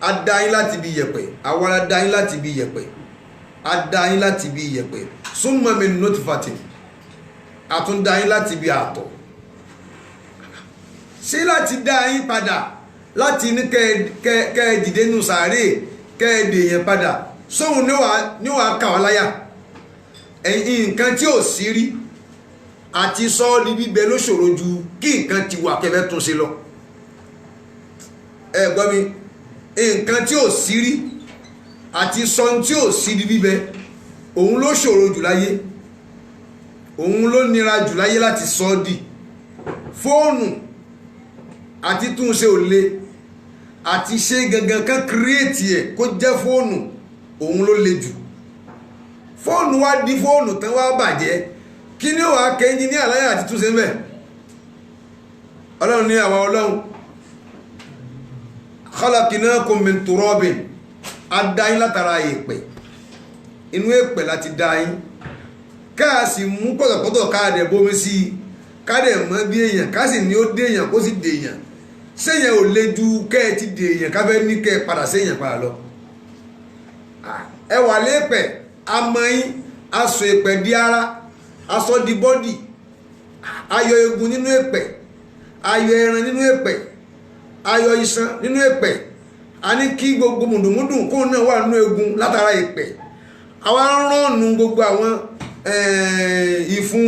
adáyín láti bí yẹ̀pẹ̀ àwọn adáyín láti bí yẹ̀pẹ̀ adáyín láti bí yẹ̀pẹ̀ summa min nutfatin àtúndáyín láti bí àtọ̀ ṣé láti dáyín padà láti ní kẹ́ dìde nù sàárè kẹ́ dèèyàn padà sóhun ní wàá kà wá láyà nǹkan tí ò sí rí àti sọ ní bíbẹ ló ṣòro ju kí nǹkan ti wà kẹfẹ́ tún ṣe lọ ẹ gbọ́ mi nǹkan tí ò sí rí àti sọ tí ò sí ní bíbẹ òun ló ṣòro jù láyé òun ló nira jù láyé láti sọ ọ́ di fóònù àti tún ṣe ò le àti ṣe gangan kan kírètì ẹ̀ kó jẹ́ fóònù òun ló le jù fóònù wá di fóònù tán wá bàjẹ́ kí ni ó wàá kẹ́yìn ní àláyà àti túnṣe mẹ́ ọlọ́run ní àwa ọlọ́run khalaqnakum min turabin adáyín látara èèpẹ̀ inú èèpẹ̀ láti dáyín káàsì mú pọ̀tọ̀pọ̀tọ̀ káàdẹ̀ bómi sí i káàdẹ̀ mọ́ bí èèyàn káàsì ní ó déèyàn kó sì déèyàn séèyàn ò le ju kẹ́ ẹ ti déèyàn káfẹ́ ní kẹ́ ẹ padà séèyàn padà lọ ẹ wà lépẹ̀ amọ̀yìn aṣọ èèpẹ̀ di ara aṣọ di bọ́dì ayọ̀ egun nínú èèpẹ̀ ayọ̀ ẹran nínú èèpẹ̀ ayọ̀ iṣan nínú èèpẹ̀ a ní kí gbogbo mùdùmùdùn kóun náà wà nínú egun látara èèpẹ̀ àwa ń rànnù gbogbo àwọn ìfun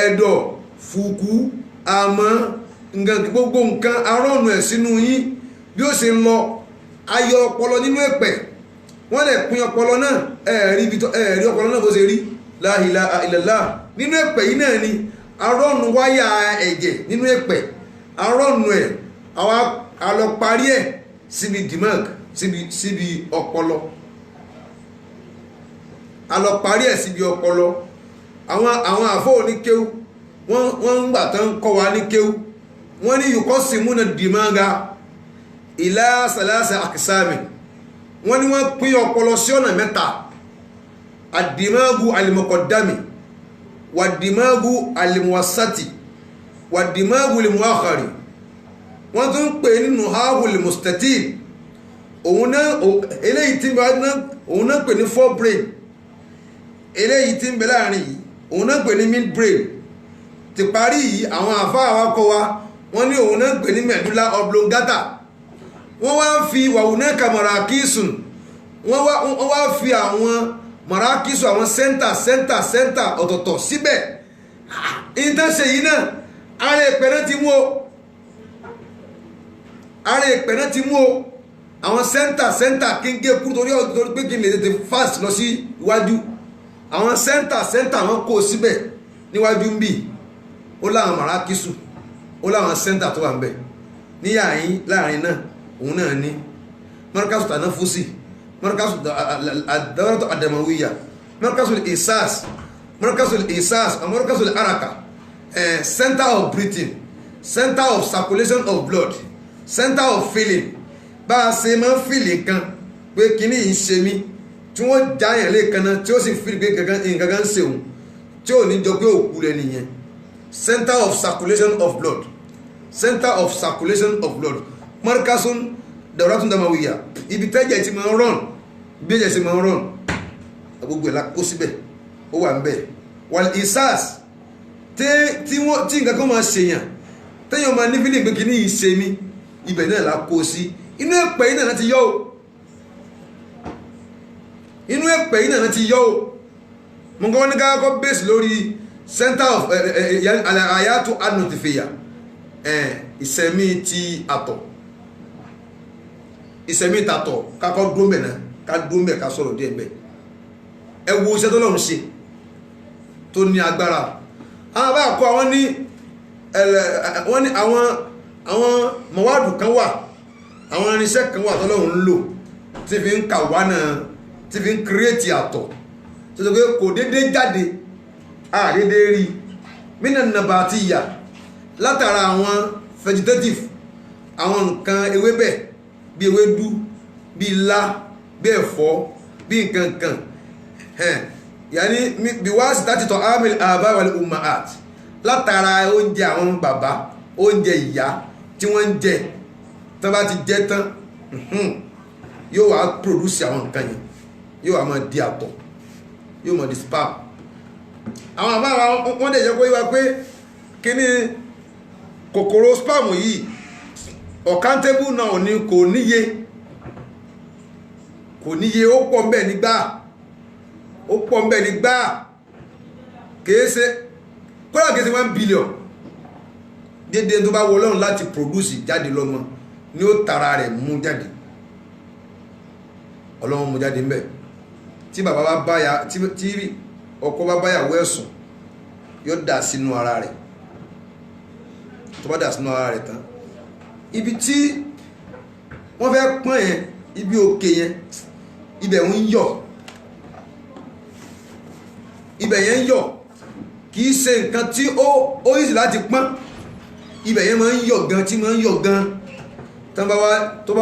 ẹ̀dọ̀ fùkú àmọ́ gbogbo nǹkan arọ́nù ẹ̀ sínú yín bí ó ṣe ń lọ ayọ̀ ọpọlọ nínú èèpẹ̀ wọ́n lè pín ọpọlọ náà ẹ̀rí ọpọlọ náà bó ṣe rí la ilaha illallah nínú èèpẹ̀ yìí náà ni arọ́nù wáyà ẹ̀jẹ̀ nínú èèpẹ̀ arọ́nù ẹ̀ àwa alọ parí ẹ̀ síbi dimag síbi ọpọlọ alọ parí ẹ̀ síbi ọpọlọ àwọn àfọ́ ní kéwú wọ́n ń gbà tán kọ́ wa ní kéwú wọ́n ní yuqasimuna dimaga ila salasa aqsami wọ́n ní wọ́n pín ọpọlọ sí ọ̀nà mẹ́ta ad-dimagu al-muqaddami wad-dimagu al-muwassati wad-dimagu al-muakhari wọ́n tún pè nínú hahu al-mustatil òun náà eléyìí tí òun náà pè ní forebrain eléyìí tí ń bẹ láàrin yìí òun náà pè ní midbrain ti parí yìí àwọn àfáà wa kọ́ wa wọ́n ní òun náà pè ní medulla oblongata wọ́n wá fi wàhùnáka marakisun wọ́n wá fi àwọn marakisun àwọn center ọ̀tọ̀ọ̀tọ̀ síbẹ̀ ìtànṣe yìí náà ara ìpẹ́ náà ti mú o àwọn center kí n gé kúrò torí pé kí n lè tètè fast lọ sí iwájú àwọn center wọn kó síbẹ̀ níwájú ń bì ó láwọn marakisu ó láwọn center tó wà ń bẹ̀ níyà yín láàrin náà òun náà ní markasu tanafusi markasu ad-dawratu ad-damawiyya markasu al-ihsas markasu al-haraka center of breathing center of circulation of blood center of feeling bá a ṣe máa ń fìlì kan pé kíní yìí ń ṣe mí tí wọ́n já yẹn lẹ́ẹ̀kan náà tí ó sì fìlì pé nǹkan kan ń ṣe òun tí ò ní jọ pé òkú rẹ nìyẹn center of circulation of blood markasun dawratun damawiyya ibi tẹ́jẹ̀ ti máa ń rọ̀n bí ẹ̀jẹ̀ ti máa ń rọ̀n gbogbo ẹ̀ la kó síbẹ̀ ó wà ń bẹ̀ wal isas tí nǹkan kan máa ṣèyàn téèyàn máa ní fílì pé kíní yìí ṣe mí ibẹ̀ náà la kó sí inú èpè yìí náà ti yọ o mo kọ́ ní káàkọ́ base lórí center of ayatu anotifiya ìsẹ̀mí ti àtọ̀ ìsẹ̀mí tàtọ̀ kákọ́ dúnbẹ̀ náà ká dúnbẹ̀ ká sọ̀rọ̀ díẹ̀ bẹ̀ ẹ wo iṣẹ́ tó lọ́run ṣe tó ní agbára. Àwọn bá kọ́ àwọn ní wọ́n ní àwọn mọ̀wádù kan wà, àwọn irinṣẹ́ kan wà tó lọ́run ń lò tí fi ń kà wá náà, tí fi ń kírètì àtọ̀ tó sọ pé kò dédé jáde àdédé rí mínà nàbàtìyà látara àwọn vegetative, àwọn nǹkan ewébẹ̀ bí ewédú, bí ilá, bí ẹ̀fọ́, bí nǹkan kan yàní bí wá sí láti tọ́ amil àbá wal ummahat látara oúnjẹ àwọn bàbá, oúnjẹ ìyá tí wọ́n ń jẹ tán bá ti jẹ tán yóò wá produce àwọn nǹkan yẹn, yóò wá máa di àtọ̀, yóò máa di sperm. Àwọn àbá wọ́n dẹ̀ jẹ́ kó yíwa pé kíní kòkòrò sperm yìí uncountable náà ni kò níye ó pọ̀ mbẹ̀ nígbà kèése kọ́lá kèése 1 billion dédé tó bá wọ Ọlọ́run láti produce jáde lọ́mọ ni ó tara rẹ̀ mú jáde, Ọlọ́run mú jáde mbẹ̀. Tí bàbá bá báyà tí ọkọ bá báyàwó ẹ̀sùn yóò dà sínú ara rẹ̀, tó bá dà sínú ara rẹ̀ tán ibi tí wọ́n fẹ́ pọ́n yẹn, ibi òkè yẹn, ibẹ̀ ń yọ̀, ibẹ̀ yẹn ń yọ̀, kìí ṣe nǹkan tí ó easy láti pọ́n, ibẹ̀ yẹn máa ń yọ̀ gan, tí máa ń yọ̀ gan tó bá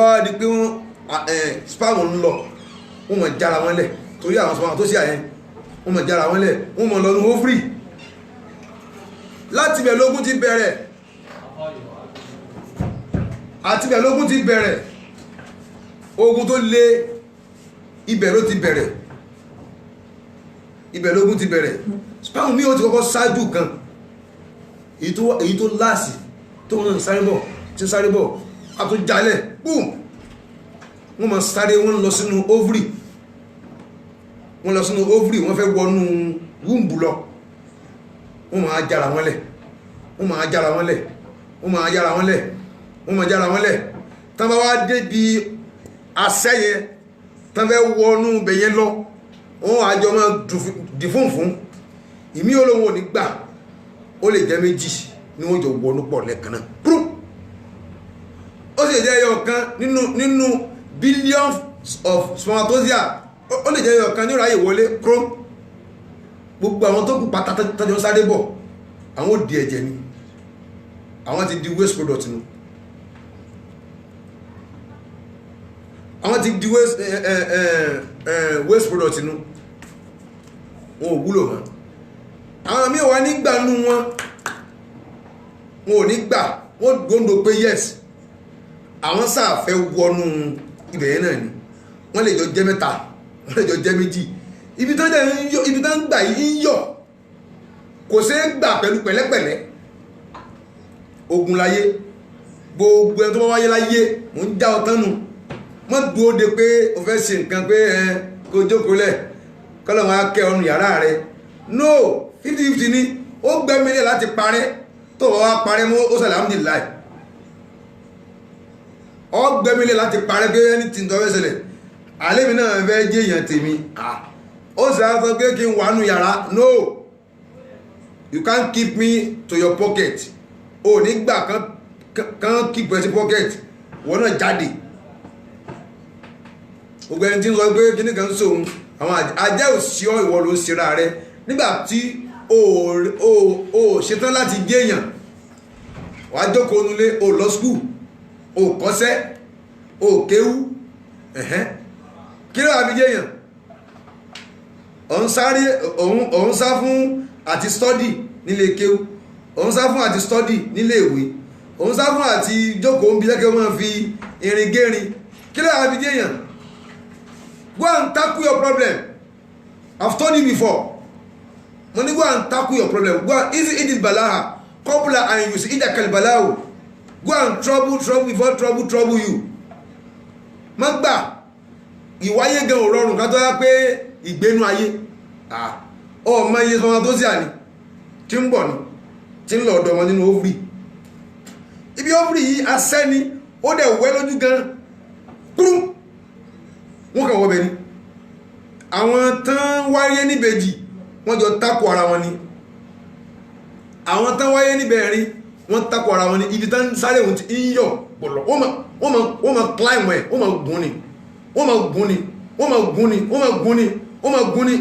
wá di pé wọ́n sperm ń lọ, wọ́n mọ̀ jára wọn lẹ̀ torí àwọn sperm tó sí àyẹn, wọ́n mọ̀ jára wọn lẹ̀, wọ́n mọ̀ lọ́nu ovary. Láti ibẹ̀ lógún ti bẹ̀rẹ̀, àti ibẹ̀ lógún ti bẹ̀rẹ̀, ogun tó lé ibẹ̀ ló ti bẹ̀rẹ̀, ibẹ̀ lógún ti bẹ̀rẹ̀. Sperm mi ó ti kọ́kọ́ ṣáájú kan, èyí tó láàsì tó ń sáré bọ̀, tí ń sáré bọ̀ a tó jalẹ̀ boom, wọ́n máa sáré, wọ́n lọ sínú ovary, wọ́n fẹ́ wọnú wúmbù lọ, wọ́n máa jára wọn lẹ̀, wọ́n máa jára wọn lẹ̀, wọ́n máa jára wọn lẹ̀, wọ́n máa jára wọn lẹ̀. Tán bá wá débi asẹ́ yẹn, tán fẹ́ wọnú bẹ̀yẹ lọ, wọ́n àjọ máa dì fún ìmí olóhun ò ní gbà, ó lè jẹ́ méjì ní wọ́n jọ wọnú pọ̀ lẹ́ẹ̀kan náà púrú, ó sì jẹ́ ẹyọ kan nínú billions of spermatozoa, ó lè jẹ́ ẹyọ kan ní ráyè wọlé kúrò. Gbogbo àwọn tó kù pátá tọ́jọ́ sáré bọ̀, àwọn ò di ẹ̀jẹ̀ ni, àwọn ti di waste product nu, àwọn ti di waste product nu, wọn ò wúlò mọ́. Àwọn míì wà nígbà nú wọn ò ní gbà, wọ́n gbóndò pé yes àwọn sáàfẹ́ wọnú ibẹ̀ yẹn náà ni, wọ́n lè jọ jẹ́ mẹ́ta, wọ́n lè jọ jẹ́ méjì, ibi tán gbà yìí ń yọ̀, kò ṣe é gbà pẹ̀lú pẹ̀lẹ́pẹ̀lẹ́. Ogun láyé, gbogbo ẹni tó bá wáyé láyé mò ń já ọtán nù, wọ́n dúró de pé o fẹ́ ṣe nǹkan pé kó jókòó lẹ̀ kọ́lọ̀ wọn á kẹ́ ọrùn yàrá rẹ̀. No, 50-50 ni, ó gbẹ́mílẹ̀ láti parẹ́, tó wọ́n wá parẹ́ mọ́ ó sàlẹ̀ alhamdulillah, ó gbẹ́mílẹ̀ láti parẹ́ pé ẹni tí ń tọ́ fẹ́ ṣẹlẹ̀ àlémi náà fẹ́ jẹ́ èèyàn tèmi, ó sì á sọ pé kí n wà nù yàrá. No, you can't keep me to your pocket, o ní gbà kan keep ẹ sí pocket, wọ́n náà jáde. Gbogbo ẹni tí ń sọ pé kí ní kan sóhun, àwọn ajẹ́ òsì ọ́ ìwọ ló ń ṣera rẹ nígbà tí o ṣetán láti jẹ́ èèyàn. Wàá jókòó nulé, o lọ skúù, o kọ́ṣẹ́, o kéwú, kí ló wà fi jẹ́ èèyàn? Òun sá fún àti study nílé kéwú, òun sá fún àti study nílé ìwé, òun sá fún àti jókòó ń bí lẹ́kẹ́ wọ́n fi irin gérin, kí ló wà fi jẹ́ èèyàn? Go and tackle your problem. I've told you before. Money, go and tackle your problem. Go and easy it balaha. Qabla and you see it balahu. Go and trouble before trouble you. Magba. Ìwáyé gan ò rọrùn ká tó yá pé ìgbénú ayé. Ma iye sọmọ tó sí àní. Tí ń bọ̀ ni. Tí ń lọ ọ̀dọ̀ wọn nínú ovary. Ibi ovary yìí asẹ́ ni, ó dẹ̀ wẹ́ lójú gan. Púrú. Wọ́n kàn wọ́bẹ̀ ni. àwọn tán wáyé níbejì wọ́n jọ tako ara wọn ni àwọn tán wáyé níbẹ̀rin wọ́n tako ara wọn ni ibi tán sáré ohun ti ń yọ̀ pọ̀lọ̀ wọ́n ma climb ẹ̀ wọ́n ma gún ni wọ́n ma gún ni wọ́n ma gún ni wọ́n ma gún ni wọ́n ma gún ni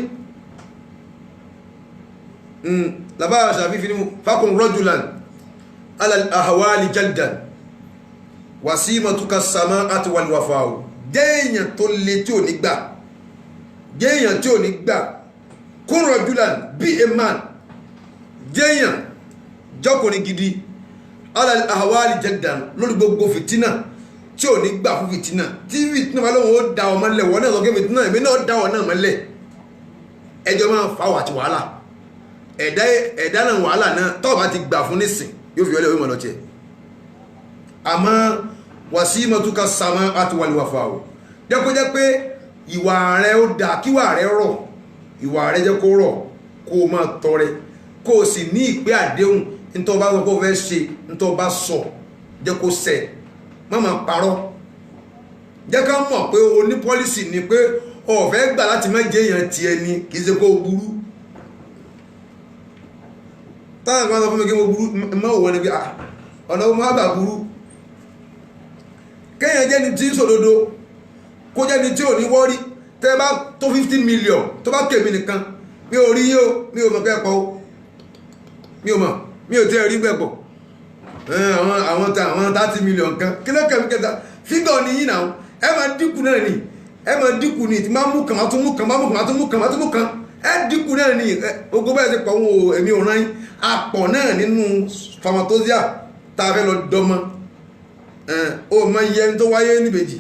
labára ṣàfífí ní fakun rajulan alal ahwali jaldan wasimatuka sama àti wàlúwàfàáwò jẹ́yàn tó lè tí ò ní gbà jẹ́yàn tí ò ní gbà kun rajulan be a man jẹ́yàn jọ́kùnrin gidi alal ahwali jaldan lórí gbogbo fìtínà tí ò ní gbà fún fìtínà tí fìtínà bá lóhun ó da ọmọ lẹ̀ wọ́n náà lọ́gẹ́ fìtínà èmi náà dá wọn náà mọ́lẹ̀ ẹjọ́ máa ń fa wàtí wàhálà ẹ̀dá náà wàhálà náà tọ́ọ̀ bá ti gbà fún nísìn yóò fi ọlẹ́ ìwé mọ̀ lọ́tẹ̀ àmọ́ wasimatuka sama àti wàlúwàfàáwò jẹ́ kó jẹ́ pé ìwà rẹ̀ ó dà kíwà rẹ̀ rọ̀ ìwà rẹ̀ jẹ́ kó rọ̀ kó o máa tọrẹ kó o sì ní ìpé àdéhùn nítorí bá sọ pé o fẹ́ ṣe nítorí bá sọ jẹ́ kó ṣẹ má máa parọ́ jẹ́ ká mọ̀ pé o ní pọ́lísì ni pé o fẹ́ gbà láti má jẹ́ èèyàn tiẹ̀ ni kì í ṣe kó o burú táwọn kan sọ fún mi kí mo burú mọ́ òwò ni bí ọ̀nà mo má bà burú kéèyàn jẹ́ ni tí ń sòdodo kó jẹ́ ni tí ò ní wọ́rí tẹ́ bá tó 50 million tó bá kèmí nìkan mi ò rí yóò mi ò mọ̀ kẹ́kọ̀ọ́ mi ò mọ̀ mi ò tẹ́ rí gbẹ̀pọ̀ àwọn 30 million kan kí ló kẹ́mi kẹta fígọ̀ ni yìí náà ẹ máa dínkù náà ni ẹ máa dínkù ni tí máa mú kan máa tún mú kan máa mú kan máa tún mú kan máa tún mú kan ẹ dínkù náà ni ogun bẹ́ẹ̀ ti pọ̀ wọn èmi ò rán yín apọ̀ náà nínú pharmacosia tá a fẹ́ lọ dọ́mọ o mọ iye ẹni tó wáyé níbejì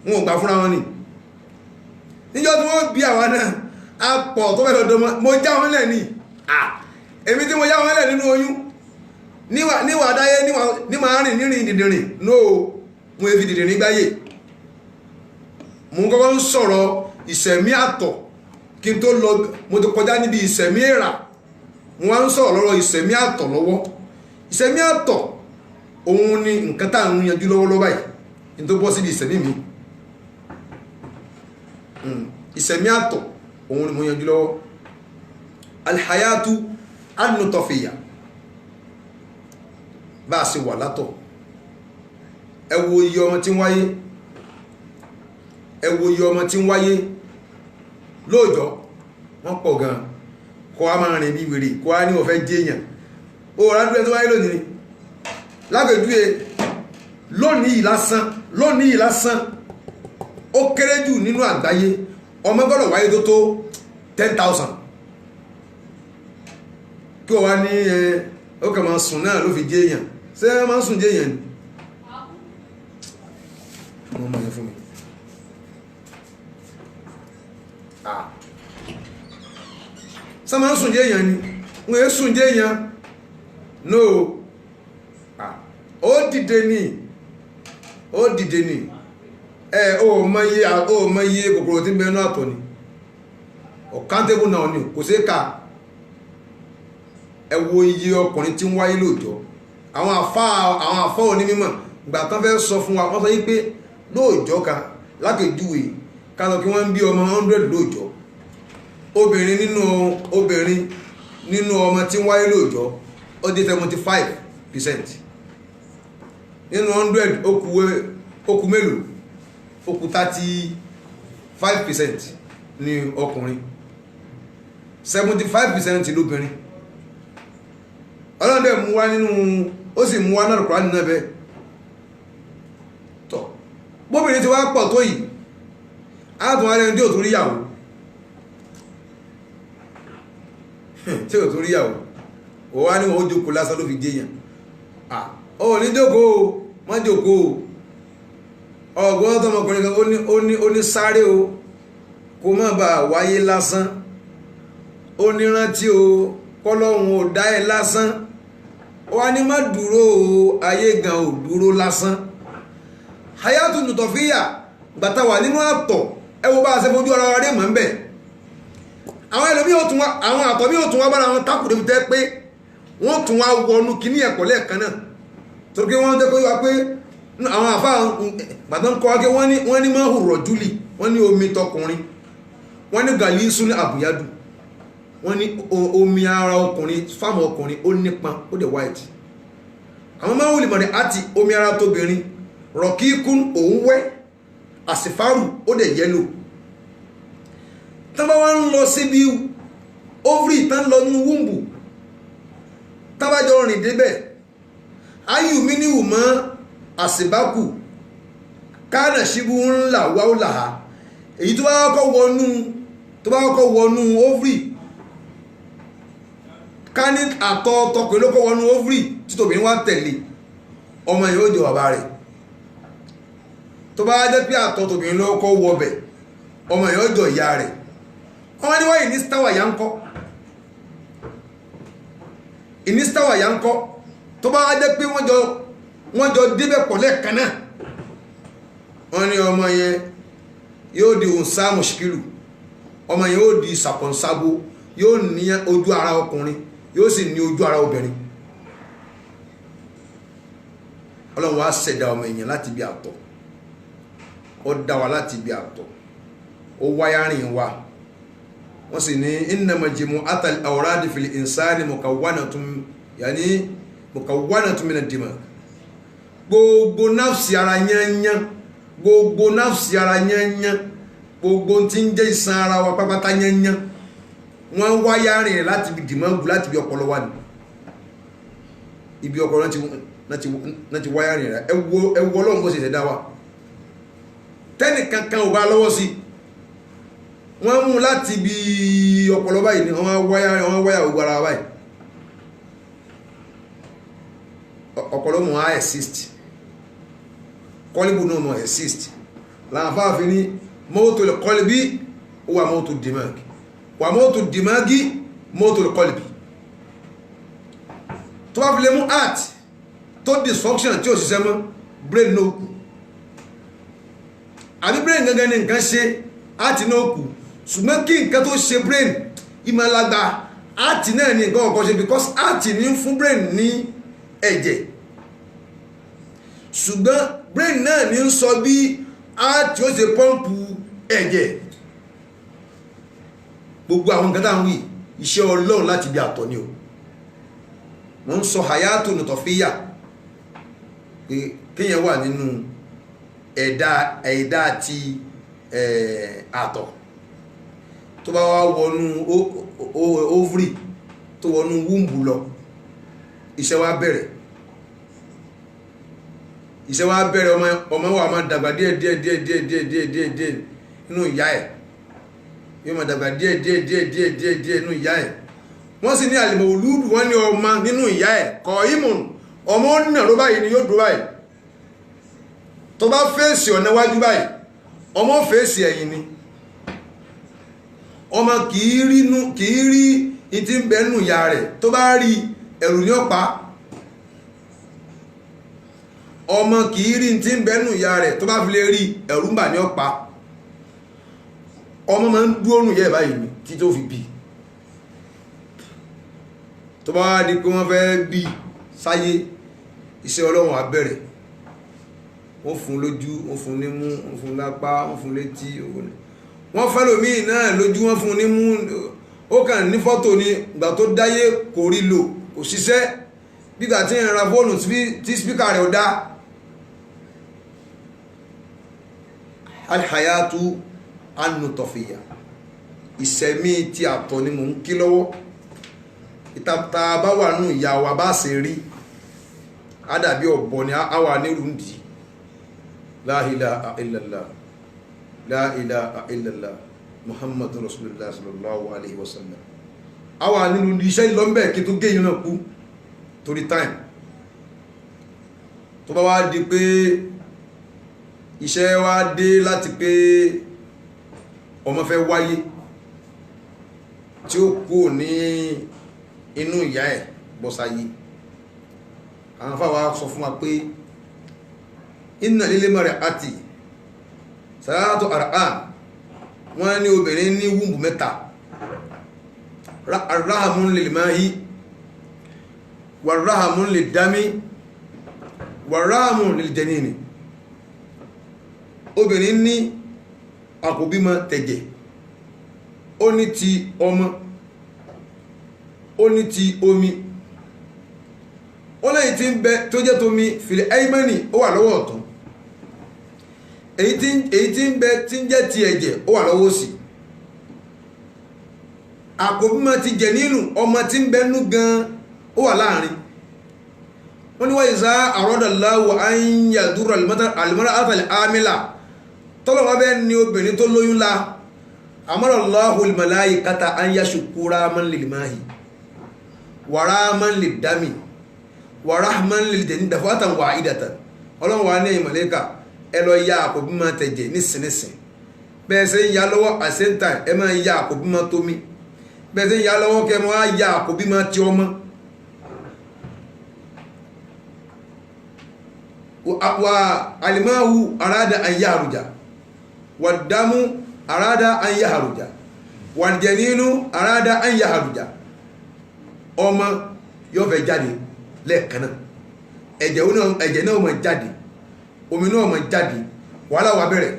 wọn ò gbà fúnra wọn ni níjọ́ tí wọ́n bí àwa náà apọ̀ tó fẹ́ lọ dọ́mọ mo já wọn lẹ̀ ni èmi tí mo já wọn lẹ̀ nínú oyún níwà dáyé níwà rìn nírìn dìdìrìn no mo efi dìdìrìn gbáyé mo kọ́kọ́ ń sọ̀rọ̀ ìṣẹ̀mí àtọ̀ kí n tó lọ mo ti kọjá níbi ìṣẹ̀mí èèrà mo wá ń sọ̀rọ̀ lọ́rọ̀ ìṣẹ̀mí àtọ̀ lọ́wọ́ ìṣẹ̀mí àtọ̀ òun ni nǹkan tá à ń yanjú lọ́wọ́lọ́wọ́ báyìí ní tó bọ́ síbi ìṣẹ̀mí mi ìṣẹ̀mí àtọ̀ òun ni mo yanjú lọ́wọ́ alhayatu anutọ̀fìyà bá a ṣe wà látọ̀ ẹ wo iye ọmọ tí ń wáyé ẹ wo iye ọmọ tí ń wáyé lóòjọ́ wọ́n pọ̀ gan kọ́ a máa rìn bí wèrè kọ́ a ní ọ̀fẹ́ jẹ́yàn ó rádúró ẹ tó wáyé lónìí lágbèjúwe lónìí lásán ó kéré jù nínú àgbáyé ọmọ gbọ́dọ̀ wáyé tó tó 10,000 kí wọ́n wá ní ó kà máa sùn náà ló fi jẹ́ èèyàn ṣé ẹ máa ń sùn jẹ́ èèyàn ni wọ́n máa yẹ fún mi ṣé máa ń sùn jẹ́ èèyàn ni wọ́n yẹ sùn jẹ́ èèyàn no ó dìde ni ó mọ iye kòkòrò tí ń bẹ náà tọ̀ ni ọ̀kántébù náà ni kò sí ká ẹ wo iye ọkùnrin tí ń wáyé lóòjọ́ àwọn àfáà onímọ̀ ìgbà tán fẹ́ sọ fún wa wọ́n sọ yí pé lóòjọ́ kan lákèjúwe ká sọ kí wọ́n ń bí ọmọ 100 lóòjọ́ obìnrin nínú ọmọ tí ń wáyé lóòjọ́ ó dé 75% nínú 100 ó kù mélòó ó kù 35% ní ọkùnrin 75% lóbìnrin ọlọ́run dẹ̀ mú wá nínú ó sì mú wá náà Kùránì náà bẹ́ẹ̀ tọ́ bóbìnrin ti wá pọ̀ tó yìí átùn wá lẹ́nu tí ò tún ríyàwó tí ò tún ríyàwó ó wá ní wọ́n ó jókòó lásán ló fi jẹ́yàn ó ní jókòó má jókòó ọgbọ́n tọmọkùnrin kan ó ní sáré o kó má bàa wáyé lásán ó ní rántí o kọ́lọ́hun ò dá ẹ lásán wá ní má dúró o ayé gan ò dúró lásán hayatu nutọ̀fíyà gbàtà wà nínú àtọ̀ ẹ wo bá a ṣe fojú ara wa rí mọ̀ ń bẹ̀ àwọn ẹlòmí ò tún wá àwọn àtọ̀ mi ò tún wá bára wọn tákùdé fi tẹ́ pé wọ́n tún wá wọnú kíní ẹ̀kọ́ lẹ́ẹ̀kan náà torí pé wọ́n jẹ́ pé wá pé àwọn àfáà gbàtà ń kọ́ wá pé wọ́n ní máa hùrọ̀ júlì wọ́n ní omi tọkùnrin wọ́n ní galisun abuyadu wọ́n ní omi ara ọkùnrin fáàmù ọkùnrin ó nípọn ó dẹ̀ white àwọn máa ń wùlì mọ̀rẹ̀ àti omi ara tóbìnrin rọ̀kíkún òun wẹ́ àsìfárù ó dẹ̀ yẹ́lò tán bá wá ń lọ síbi ovary tán lọ ní wúmbù tábàjọ rìn débẹ̀ ayù mí ní ìwùmọ́ àsìbákù káàdà síbú ńlá wáúlà èyí tó bá kọ́kọ́ wọnú ovary ká ní àtọ̀ tọkùnrin ló kọ́ wọnú ovary títòbìnrin wá tẹ̀lé ọmọ yìí ó jẹ bàbá rẹ̀ tó bá jẹ́ pé àtọ̀ tòbìnrin ló kọ́ wọbẹ̀ ọmọ yìí ó jọ ìyá rẹ̀ wọ́n ní wáyé ní sítáwà yá ń kọ́ ìní sítáwà yá ń kọ́ tó bá jẹ́ pé wọ́n jọ débẹ̀ pọ̀ lẹ́ẹ̀kan náà wọ́n ní ọmọ yẹn yóò di òǹsá mùsùkìlù ọmọ yẹn yóò di sàpọ̀nsábó yóò ní ojú ara ọkùnrin yóò sì ní ojú ara obìnrin ọlọ́run wá ṣẹ̀dá ọmọ èèyàn láti bí àtọ̀ ó dá wa láti bí àtọ̀ ó wáyárìn wa wọ́n sì ní innama jimu'atal awradi fil insani mukawwanatun min ad-dimag gbogbo náfsì ara yányán gbogbo náfsì ara yányán gbogbo tí ń jẹ́ ìsan ara wa pápátá yányán wọ́n wáyárìn rẹ̀ láti bí dìmọ́gù láti bí ọpọlọ wa ní ibi ọpọlọ náà ti wáyárìn rẹ̀ ẹwọ ọlọ́run bó ṣe ṣẹ̀dá wa tẹ́nì kankan ò bá lọ́wọ́ sí wọ́n mú láti bí ọpọlọ báyìí ni wọ́n wáyà gbogbo ara báyìí ọpọlọ mọ̀ á exist kọlíbù náà mọ̀ exist láàfáàfin ní mọ́tò lè kọlíbí ó wà mọ́tò dìmáàgì wà mọ́tò dìmáàgì mọ́tò lè kọlíbí tó bá fi lè mú art tó dysfunction tí ó ṣiṣẹ́ mọ́ brain náà kù àbí brain gangan ní nǹkan ṣe art náà kù ṣùgbọ́n kí nǹkan tó ṣe brain ìmọ̀lágbà art náà ní nǹkan ọ̀kan ṣe because art ní fún brain ní ẹ̀jẹ̀ ṣùgbọ́n brain náà ní ń sọ bí art ó ṣe pọ́ǹpù ẹ̀jẹ̀ gbogbo àwọn nǹkan táwọn wí iṣẹ́ ọlọ́run láti bí àtọ̀ ni o wọ́n ń sọ hayatu nùtọ̀fíyà pé kéèyàn wà nínú ẹ̀dá ti àtọ̀ tó bá wá wọnú ovary tó wọnú wúmbù lọ iṣẹ́ wa bẹ̀rẹ̀ ọmọ wa máa dàgbà díẹ̀ nínú ìyá ẹ̀ yóò máa dàgbà díẹ̀ nínú ìyá ẹ̀ wọ́n sì ní àlèmọ̀ olúùdù wọ́n ní ọmọ nínú ìyá ẹ̀ kọ̀ ìmùn ọmọ náà ló báyìí ni yóò dúró báyìí tó bá fèsì ọ̀nà wájú báyìí ọmọ fèsì ẹ̀yìn ni ọmọ kìí rí ìtí ń bẹ nínú ìyá rẹ̀ tó bá rí ẹ̀rù ní ọ̀pá ọmọ kìí rí ìtí ń bẹ nínú ìyá rẹ̀ tó bá fi lè rí ẹ̀rù ń bà ní ọ̀pá ọmọ máa ń dúró nù yẹ́ báyìí ni tí tó fi bí tó bá wá di pé wọ́n fẹ́ bí sáyé iṣẹ́ ọlọ́run á bẹ̀rẹ̀ wọ́n fún lójú wọ́n fún nímú wọ́n fún lápá wọ́n fún létí wọ́n fẹ́ lòmíì náà lójú wọ́n fún nímú ó kàn ní fọ́tò ní ìgbà tó dáyé kò rí lò kò ṣiṣẹ́ bígbà tí ń ra fóònù tí spíkà rẹ̀ ò dá alhayatu anutọ̀fìyà ìṣẹ̀mí tí àtọ̀ ni mò ń kí lọ́wọ́ ìtàbà bá wà nù ìyá wa bá ṣe rí ádàbí ọ̀bọ ni a wà nílùú ń dì la ilaha illallah la ilaha illallah muhammadu rasulullah sallallahu alaihi wasallam a wà nílùú iṣẹ́ ìlọ́mbẹ̀ kí tó gé yìí náà kú torí time tó bá wá di pé iṣẹ́ wá dé láti pé ọmọ fẹ́ wáyé tí ó kú ní inú ìyá ẹ̀ bọ́sáyé àwọn afáwà sọ fún wa pé inna lílé mẹ́rẹ̀ àti sàrátò àrán wọ́n ní obìnrin ní wúmbù mẹ́ta ráhàmún lil máhi wà ráhàmún lil dámí wà ráhàmún lil jẹnìní obìnrin ní àkóbímọ tẹ̀jẹ̀ ó ní ti ọmọ ó ní ti omi ó lẹ́yìn tí ń bẹ tó jẹ́ tómi fìlẹ̀ ẹ́yìmẹ́nì ó wà lọ́wọ́ ọ̀tún èyí tí ń bẹ tí ń jẹ́ ti ẹ̀jẹ̀ ó wà lọ́wọ́ òsì àkóbímọ ti jẹ̀ nínú ọmọ tí ń bẹ nú gan ó wà láàrin wọ́n ní wọ́n yìí sá àrọ́dàláwò àyíyàdúrà àlùmọ́rà àtàlẹ̀ àmìlà tọ́lọ́wọ́ bẹ́ẹ̀ ni obìnrin tó lóyún la amọ́rọ̀láhùn ìmọ̀láyì kátà àyíyàṣùkúra man lil mahi wàrá man lil dami wàrá man lil jẹ̀ ní dàfọ́tàn wà ìdàtà ọlọ́run wà ní ìmọ̀lẹ́kà ẹ lọ ya àkóbímọ tẹ̀jẹ̀ nísinsìnyí bẹ́ẹ̀ sẹ́ ń ya lọ́wọ́ at same time ẹ máa ya àkóbímọ tómi bẹ́ẹ̀ sẹ́ ń ya lọ́wọ́ kẹ́ máa ya àkóbímọ tí ọmọ wa alimahu arada an yaharuja wa damu arada an yaharuja wa janinu arada an yaharuja ọmọ yóò fẹ́ jáde lẹ́ẹ̀kan náà ẹ̀jẹ̀ náà máa jáde omi náà máa jáde wàhálà wà bẹ̀rẹ̀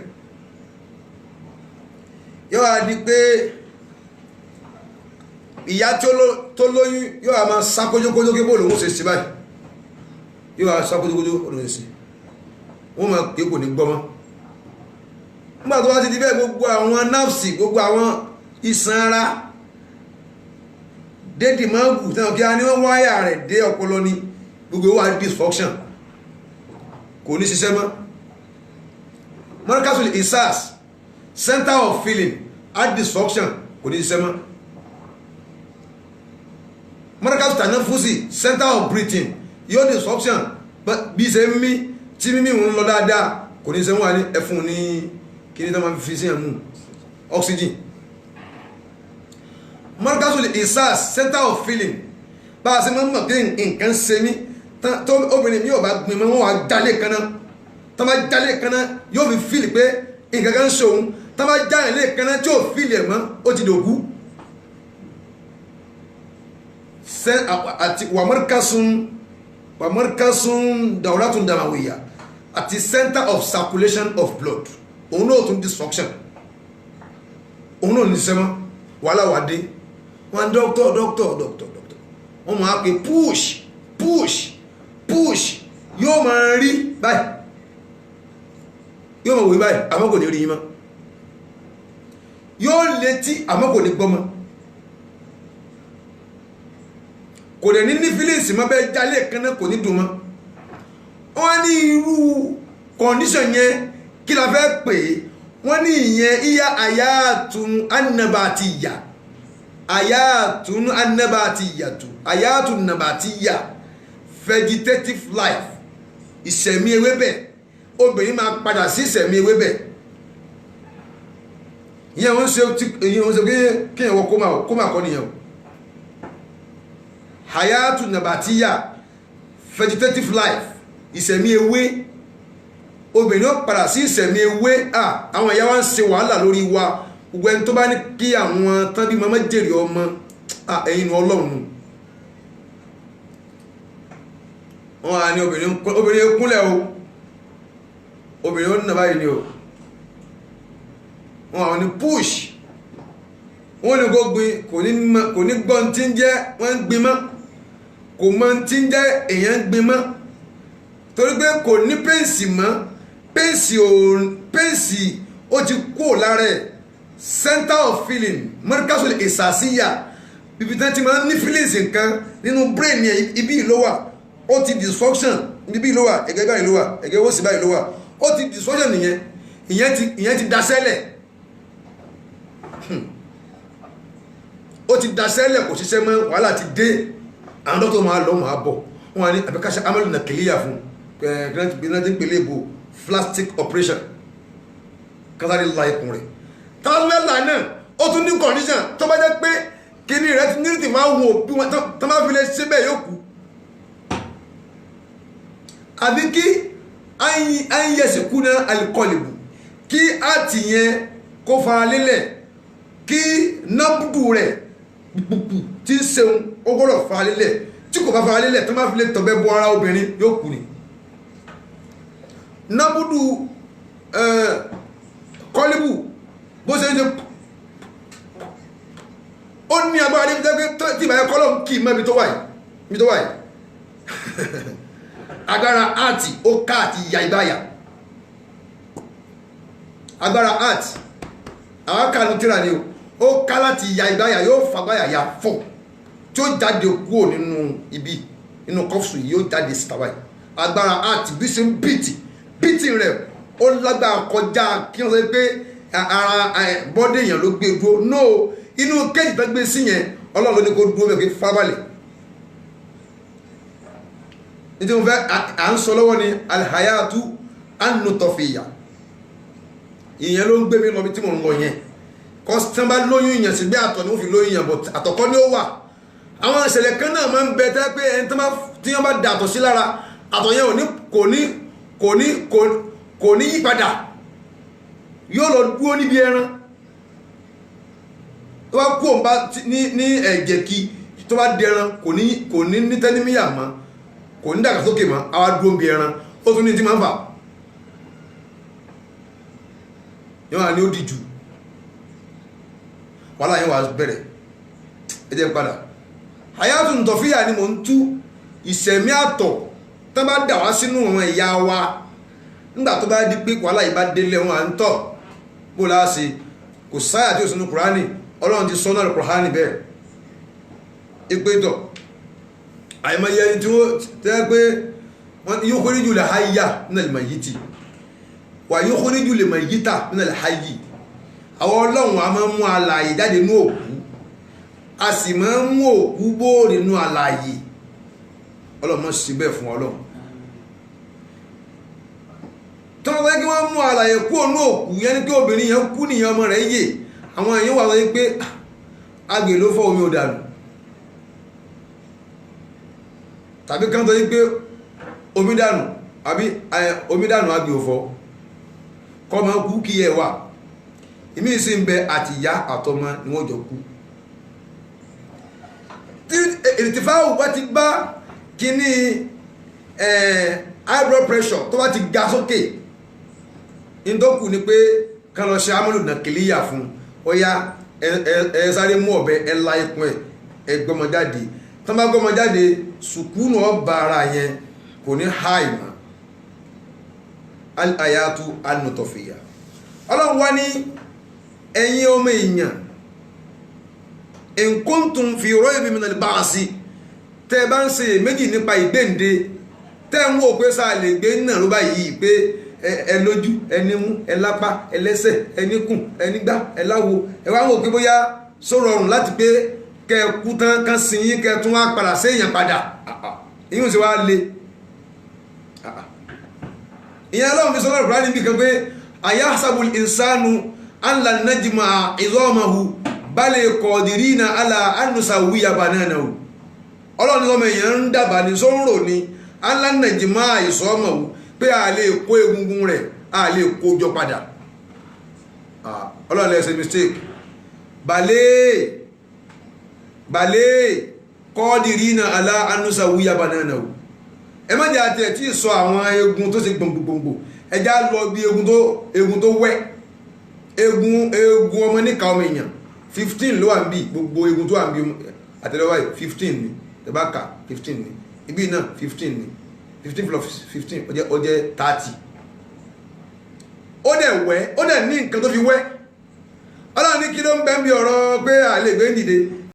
yóò wá di pé ìyá tó lóyún yóò máa sá kójókójó kí bóòlù ó ṣe sí báyìí yóò wá sá kójókójó ó lè sí wọ́n máa pé kò ní gbọ́mọ́ nígbà tó wá ti di bẹ́ẹ̀ gbogbo àwọn náfsì gbogbo àwọn iṣan ara dédì máa ń gùn tẹ́wọ̀n kí a ní wọ́n wáyà rẹ̀ dé ọpọlọ ní gbogbo wà dysfunction kò ní ṣiṣẹ́ mọ́ markasul isas center of feeling at dysfunction kò ní ṣiṣẹ́ mọ́ markasul tanafusi center of breathing yóò dysfunction bí ṣe ń mí tí mímí ń lọ dáadáa kò ní ṣe wọ́n wà ní ẹfun ní kí ní tó máa fi sí ẹ̀mú oxygen markasul isas center of feeling bá a ṣe máa ń mọ̀ pé nǹkan ṣe mí tó obìnrin mi ò bá gbin mọ́ wọ́n wá jálé kaná tó bá jálé kaná yóò fi fíìlì pé nǹkan kan ṣòun tó bá jálé kaná tí ò fíìlì ẹ̀ mọ́ ó ti dògú àti wàmọ́rkásún dawratun damawiya àti center of circulation of blood òun náà tún dysfunction òun náà ní sẹ́mọ́ wàhálà wà dé wọ́n doctor wọ́n máa pè push yóò máa rí báyìí yóò máa wòye báyìí àmọ́ kò ní rí yín mọ́ yóò létí àmọ́ kò ní gbọ́ mọ́ kò dẹ̀ ní feelings mọ́ bẹ́ẹ̀ jálè kan náà kò ní dùn mọ́ wọ́n ní irú condition yẹn kí la fẹ́ pè é wọ́n ní ìyẹn iya ayatun annabatiya ayatun nabatiya vegetative life ìṣẹ̀mí ewébẹ̀ obìnrin máa padà sí ìṣẹ̀mí ewébẹ̀ ìyẹn wọ́n ṣe kí ẹ̀wọ̀n kó máa kọ́ nìyẹn hayatu nabatiya vegetative life ìṣẹ̀mí ewé obìnrin ó padà sí ìṣẹ̀mí ewé àwọn ìyá wa ń ṣe wàhálà lórí wa gbogbo ẹni tó bá ní kí àwọn tán bí mọ́mọ́ jèrè ọmọ ẹ̀yin nu ọlọ́run wọ́n á ní obìnrin kúnlẹ̀ o obìnrin ó nà báyìí ni o wọ́n àwọn ní push wọ́n ní kó gbin kò ní gbọ́n tí ń jẹ́ wọ́n ń gbin mọ́ kò mọ tí ń jẹ́ èèyàn ń gbin mọ́ torí pé kò ní pẹ́ǹsì mọ́ pẹ́ǹsì ó ti kú lára ẹ̀ center of feeling markasul isasiya bíbi tí wọ́n ti máa ń ní feelings nǹkan nínú brain yẹn ibi ìlú wà ó ti dysfunction ibi ìlú wà ẹ̀gẹ́ báyìí ló wà ẹ̀gẹ́ ó sì báyìí ló wà ó ti dysfunction nìyẹn ìyẹn ti daṣẹ́lẹ̀ ó ti daṣẹ́lẹ̀ kò ṣiṣẹ́ mọ́ wàhálà ti dé àwọn dọ́tọ̀ máa lọ máa bọ̀ wọ́n á ní àbíkáṣá amẹ́lù nà kìlíyà fún gẹ́gẹ́ pẹ̀lẹ́ ìbò plastic operation kátàrí la ikùn rẹ̀ tálẹ́là náà ó tún ní condition tó bá jẹ́ pé kíní rẹ̀ ti nírìtì máa wò bí wọ́n tó máa fi lè ṣe bẹ́ẹ̀ yóò kú àbí kí ayẹsì kú náà alikọ́lìbù kí àti yẹn kó fara lélẹ̀ kí nábùdù rẹ̀ pùpù tí ń ṣeun ó gbọ́dọ̀ fara lélẹ̀ tí kò bá fara lélẹ̀ tó máa fi lè tọ̀bẹ́ bọ ara obìnrin yóò kú ni nábùdù kọ́lìbù bó ṣe ń ṣe ó ní agbára níbi tẹ́gbẹ́ tí ìbáyẹ kọ́lọ̀ kì í mọ́ ibi tó wáyé agbára àti ó ká àti ìyá ìbáyà agbára àti àwọn kanu tíra ni ó ká láti ìyá ìbáyà yóò fagbáyà ya fọ́ tí ó jáde kúrò nínú ibi nínú kọ́fùsù yìí yóò jáde síta báyìí agbára àti bí sí ń bìtì rẹ̀ ó lágbára kọjá kí wọ́n sọ pé ara bọ́dé èèyàn ló gbé dúró no inú kéjì tó gbé sí yẹn ọlọ́run ló ní kó dúró bẹ́ẹ̀ kí fábàlẹ̀ nítorí mo fẹ́ à ń sọ lọ́wọ́ ni alhayatu anutọ̀fìyà ìyẹn ló ń gbé mi lọ bí tí mo ń lọ yẹn kọ́sítán bá lóyún yẹn sí bí àtọ̀ ni wọ́n fi lóyún yẹn bọ̀ àtọ̀kọ́ ni ó wà àwọn ìṣẹ̀lẹ̀ kan náà máa ń bẹ tẹ́ pé ẹni tí wọ́n bá da àtọ̀ sí lára àtọ̀ yẹn kò ní yí padà yóò lọ dúró níbi ẹran tó bá kú òun bá ní ẹ̀jẹ̀ kí tó bá di ẹran kò ní tẹ́nímíyà mọ́ kò ní dàgbàsókè mọ́ àwa dúró níbi ẹran ó tún ní tí máa ń fà yóò wà ní ó dìjú wàhálà yẹn wà bẹ̀rẹ̀ ẹ jẹ́ padà hayatun tọ̀fíyà ni mò ń tú ìṣẹ̀mí àtọ̀ tó bá dà wá sínú àwọn ẹ̀yà wa nígbà tó bá di pé wàhálà yìí bá délé wọn à ń tọ̀ bó láàṣẹ kò sáyà tí ó sínú kùránì ọlọ́run ti sọ́nà kùránì bẹ́ẹ̀ ìpétọ̀ àìmọye ẹni tí wọ́n tẹ́ pé yóò kórí jù lè háyà nínú al-mayyiti wà yóò kórí jù lè mayyita nínú al-hayyi àwọn ọlọ́run a máa ń mú alààyè jáde ní òkú a sì máa ń mú òkú bóòrè nínú alààyè ọlọ́run mọ́ sí bẹ́ẹ̀ fún ọlọ́run tó wọ́n fẹ́ kí wọ́n mú alààyè kú ònú òkú yẹn ni kí obìnrin yẹn kú nìyẹn ọmọ rẹ̀ yè àwọn èèyàn wà lọ́yìn pé agbè ló fọ́ omi ò dànù tàbí kan tó yí pé omi dànù àbí omi dànù agbè ò fọ́ kọ́ máa kú kí ẹ wà ìmí sì ń bẹ àtìyá àtọmọ ni wọ́n jọ kú tí ìrètífáwò bá ti bá kíní high blood pressure tó bá ti ga sókè ìdókù ni pé kan lọ ṣe amúlù nàkìlíyà fún ọya ẹ sáré mú ọ̀bẹ ẹ la ikùn ẹ gbọmọ jáde tó bá gbọmọ jáde sùkúnù ọba ara yẹn kò ní háì mọ́ al-ayatu an-nutfiyya ọlọ́run wá ní ẹ̀yin ọmọ èèyàn in kuntum fi raybin min al-ba'si tẹ́ bá ń ṣe méjì nípa ìgbéǹde tẹ́ ń wò pé sáà lè gbé náà ló báyìí pé ẹ lójú ẹni mú ẹ lápá ẹ lẹ́sẹ̀ ẹni kùn ẹni gbá ẹ láwo ẹ wá ń wò pé bóyá só rọrùn láti pé kẹ kú tán kán sin yín kẹ tún wá padà séèyàn padà ìyún sì wá le ìyẹn ọlọ́run fi sọ́nà ìbúra níbi kan pé ayahsabul insanu an lan najma'a idhamahu bal qadirina ala an nusawwiya bananahu ọlọ́run sọmọ èèyàn ń dàbà ní sọ́nrò ní an lan najma'a idhamahu pé a lè kó egungun rẹ̀ a lè kó jọ padà ọlọ́run lẹ́sẹ̀ mistake balẹ̀ qadirina ala an nusawwiya bananahu ẹ má jẹ́ àti ẹ̀ tí sọ àwọn egun tó ṣe gbòǹgbòǹgbò ẹjá lọ bí egun tó wẹ́ egun ọmọ níka ọmọ èèyàn 15 ló wà ń bí gbogbo egun tó wà ń bí àtẹ́lẹwà 15 ni tẹ́bákà 15 ni ibi náà 15 ni 15 plus 15 ó jẹ́ 30 ó dẹ̀ wẹ́ ó dẹ̀ ní nǹkan tó fi wẹ́ ọlọ́run ní kí ló ń bẹ́ ń bí ọ̀rọ̀ pé àlè gbé ń dìde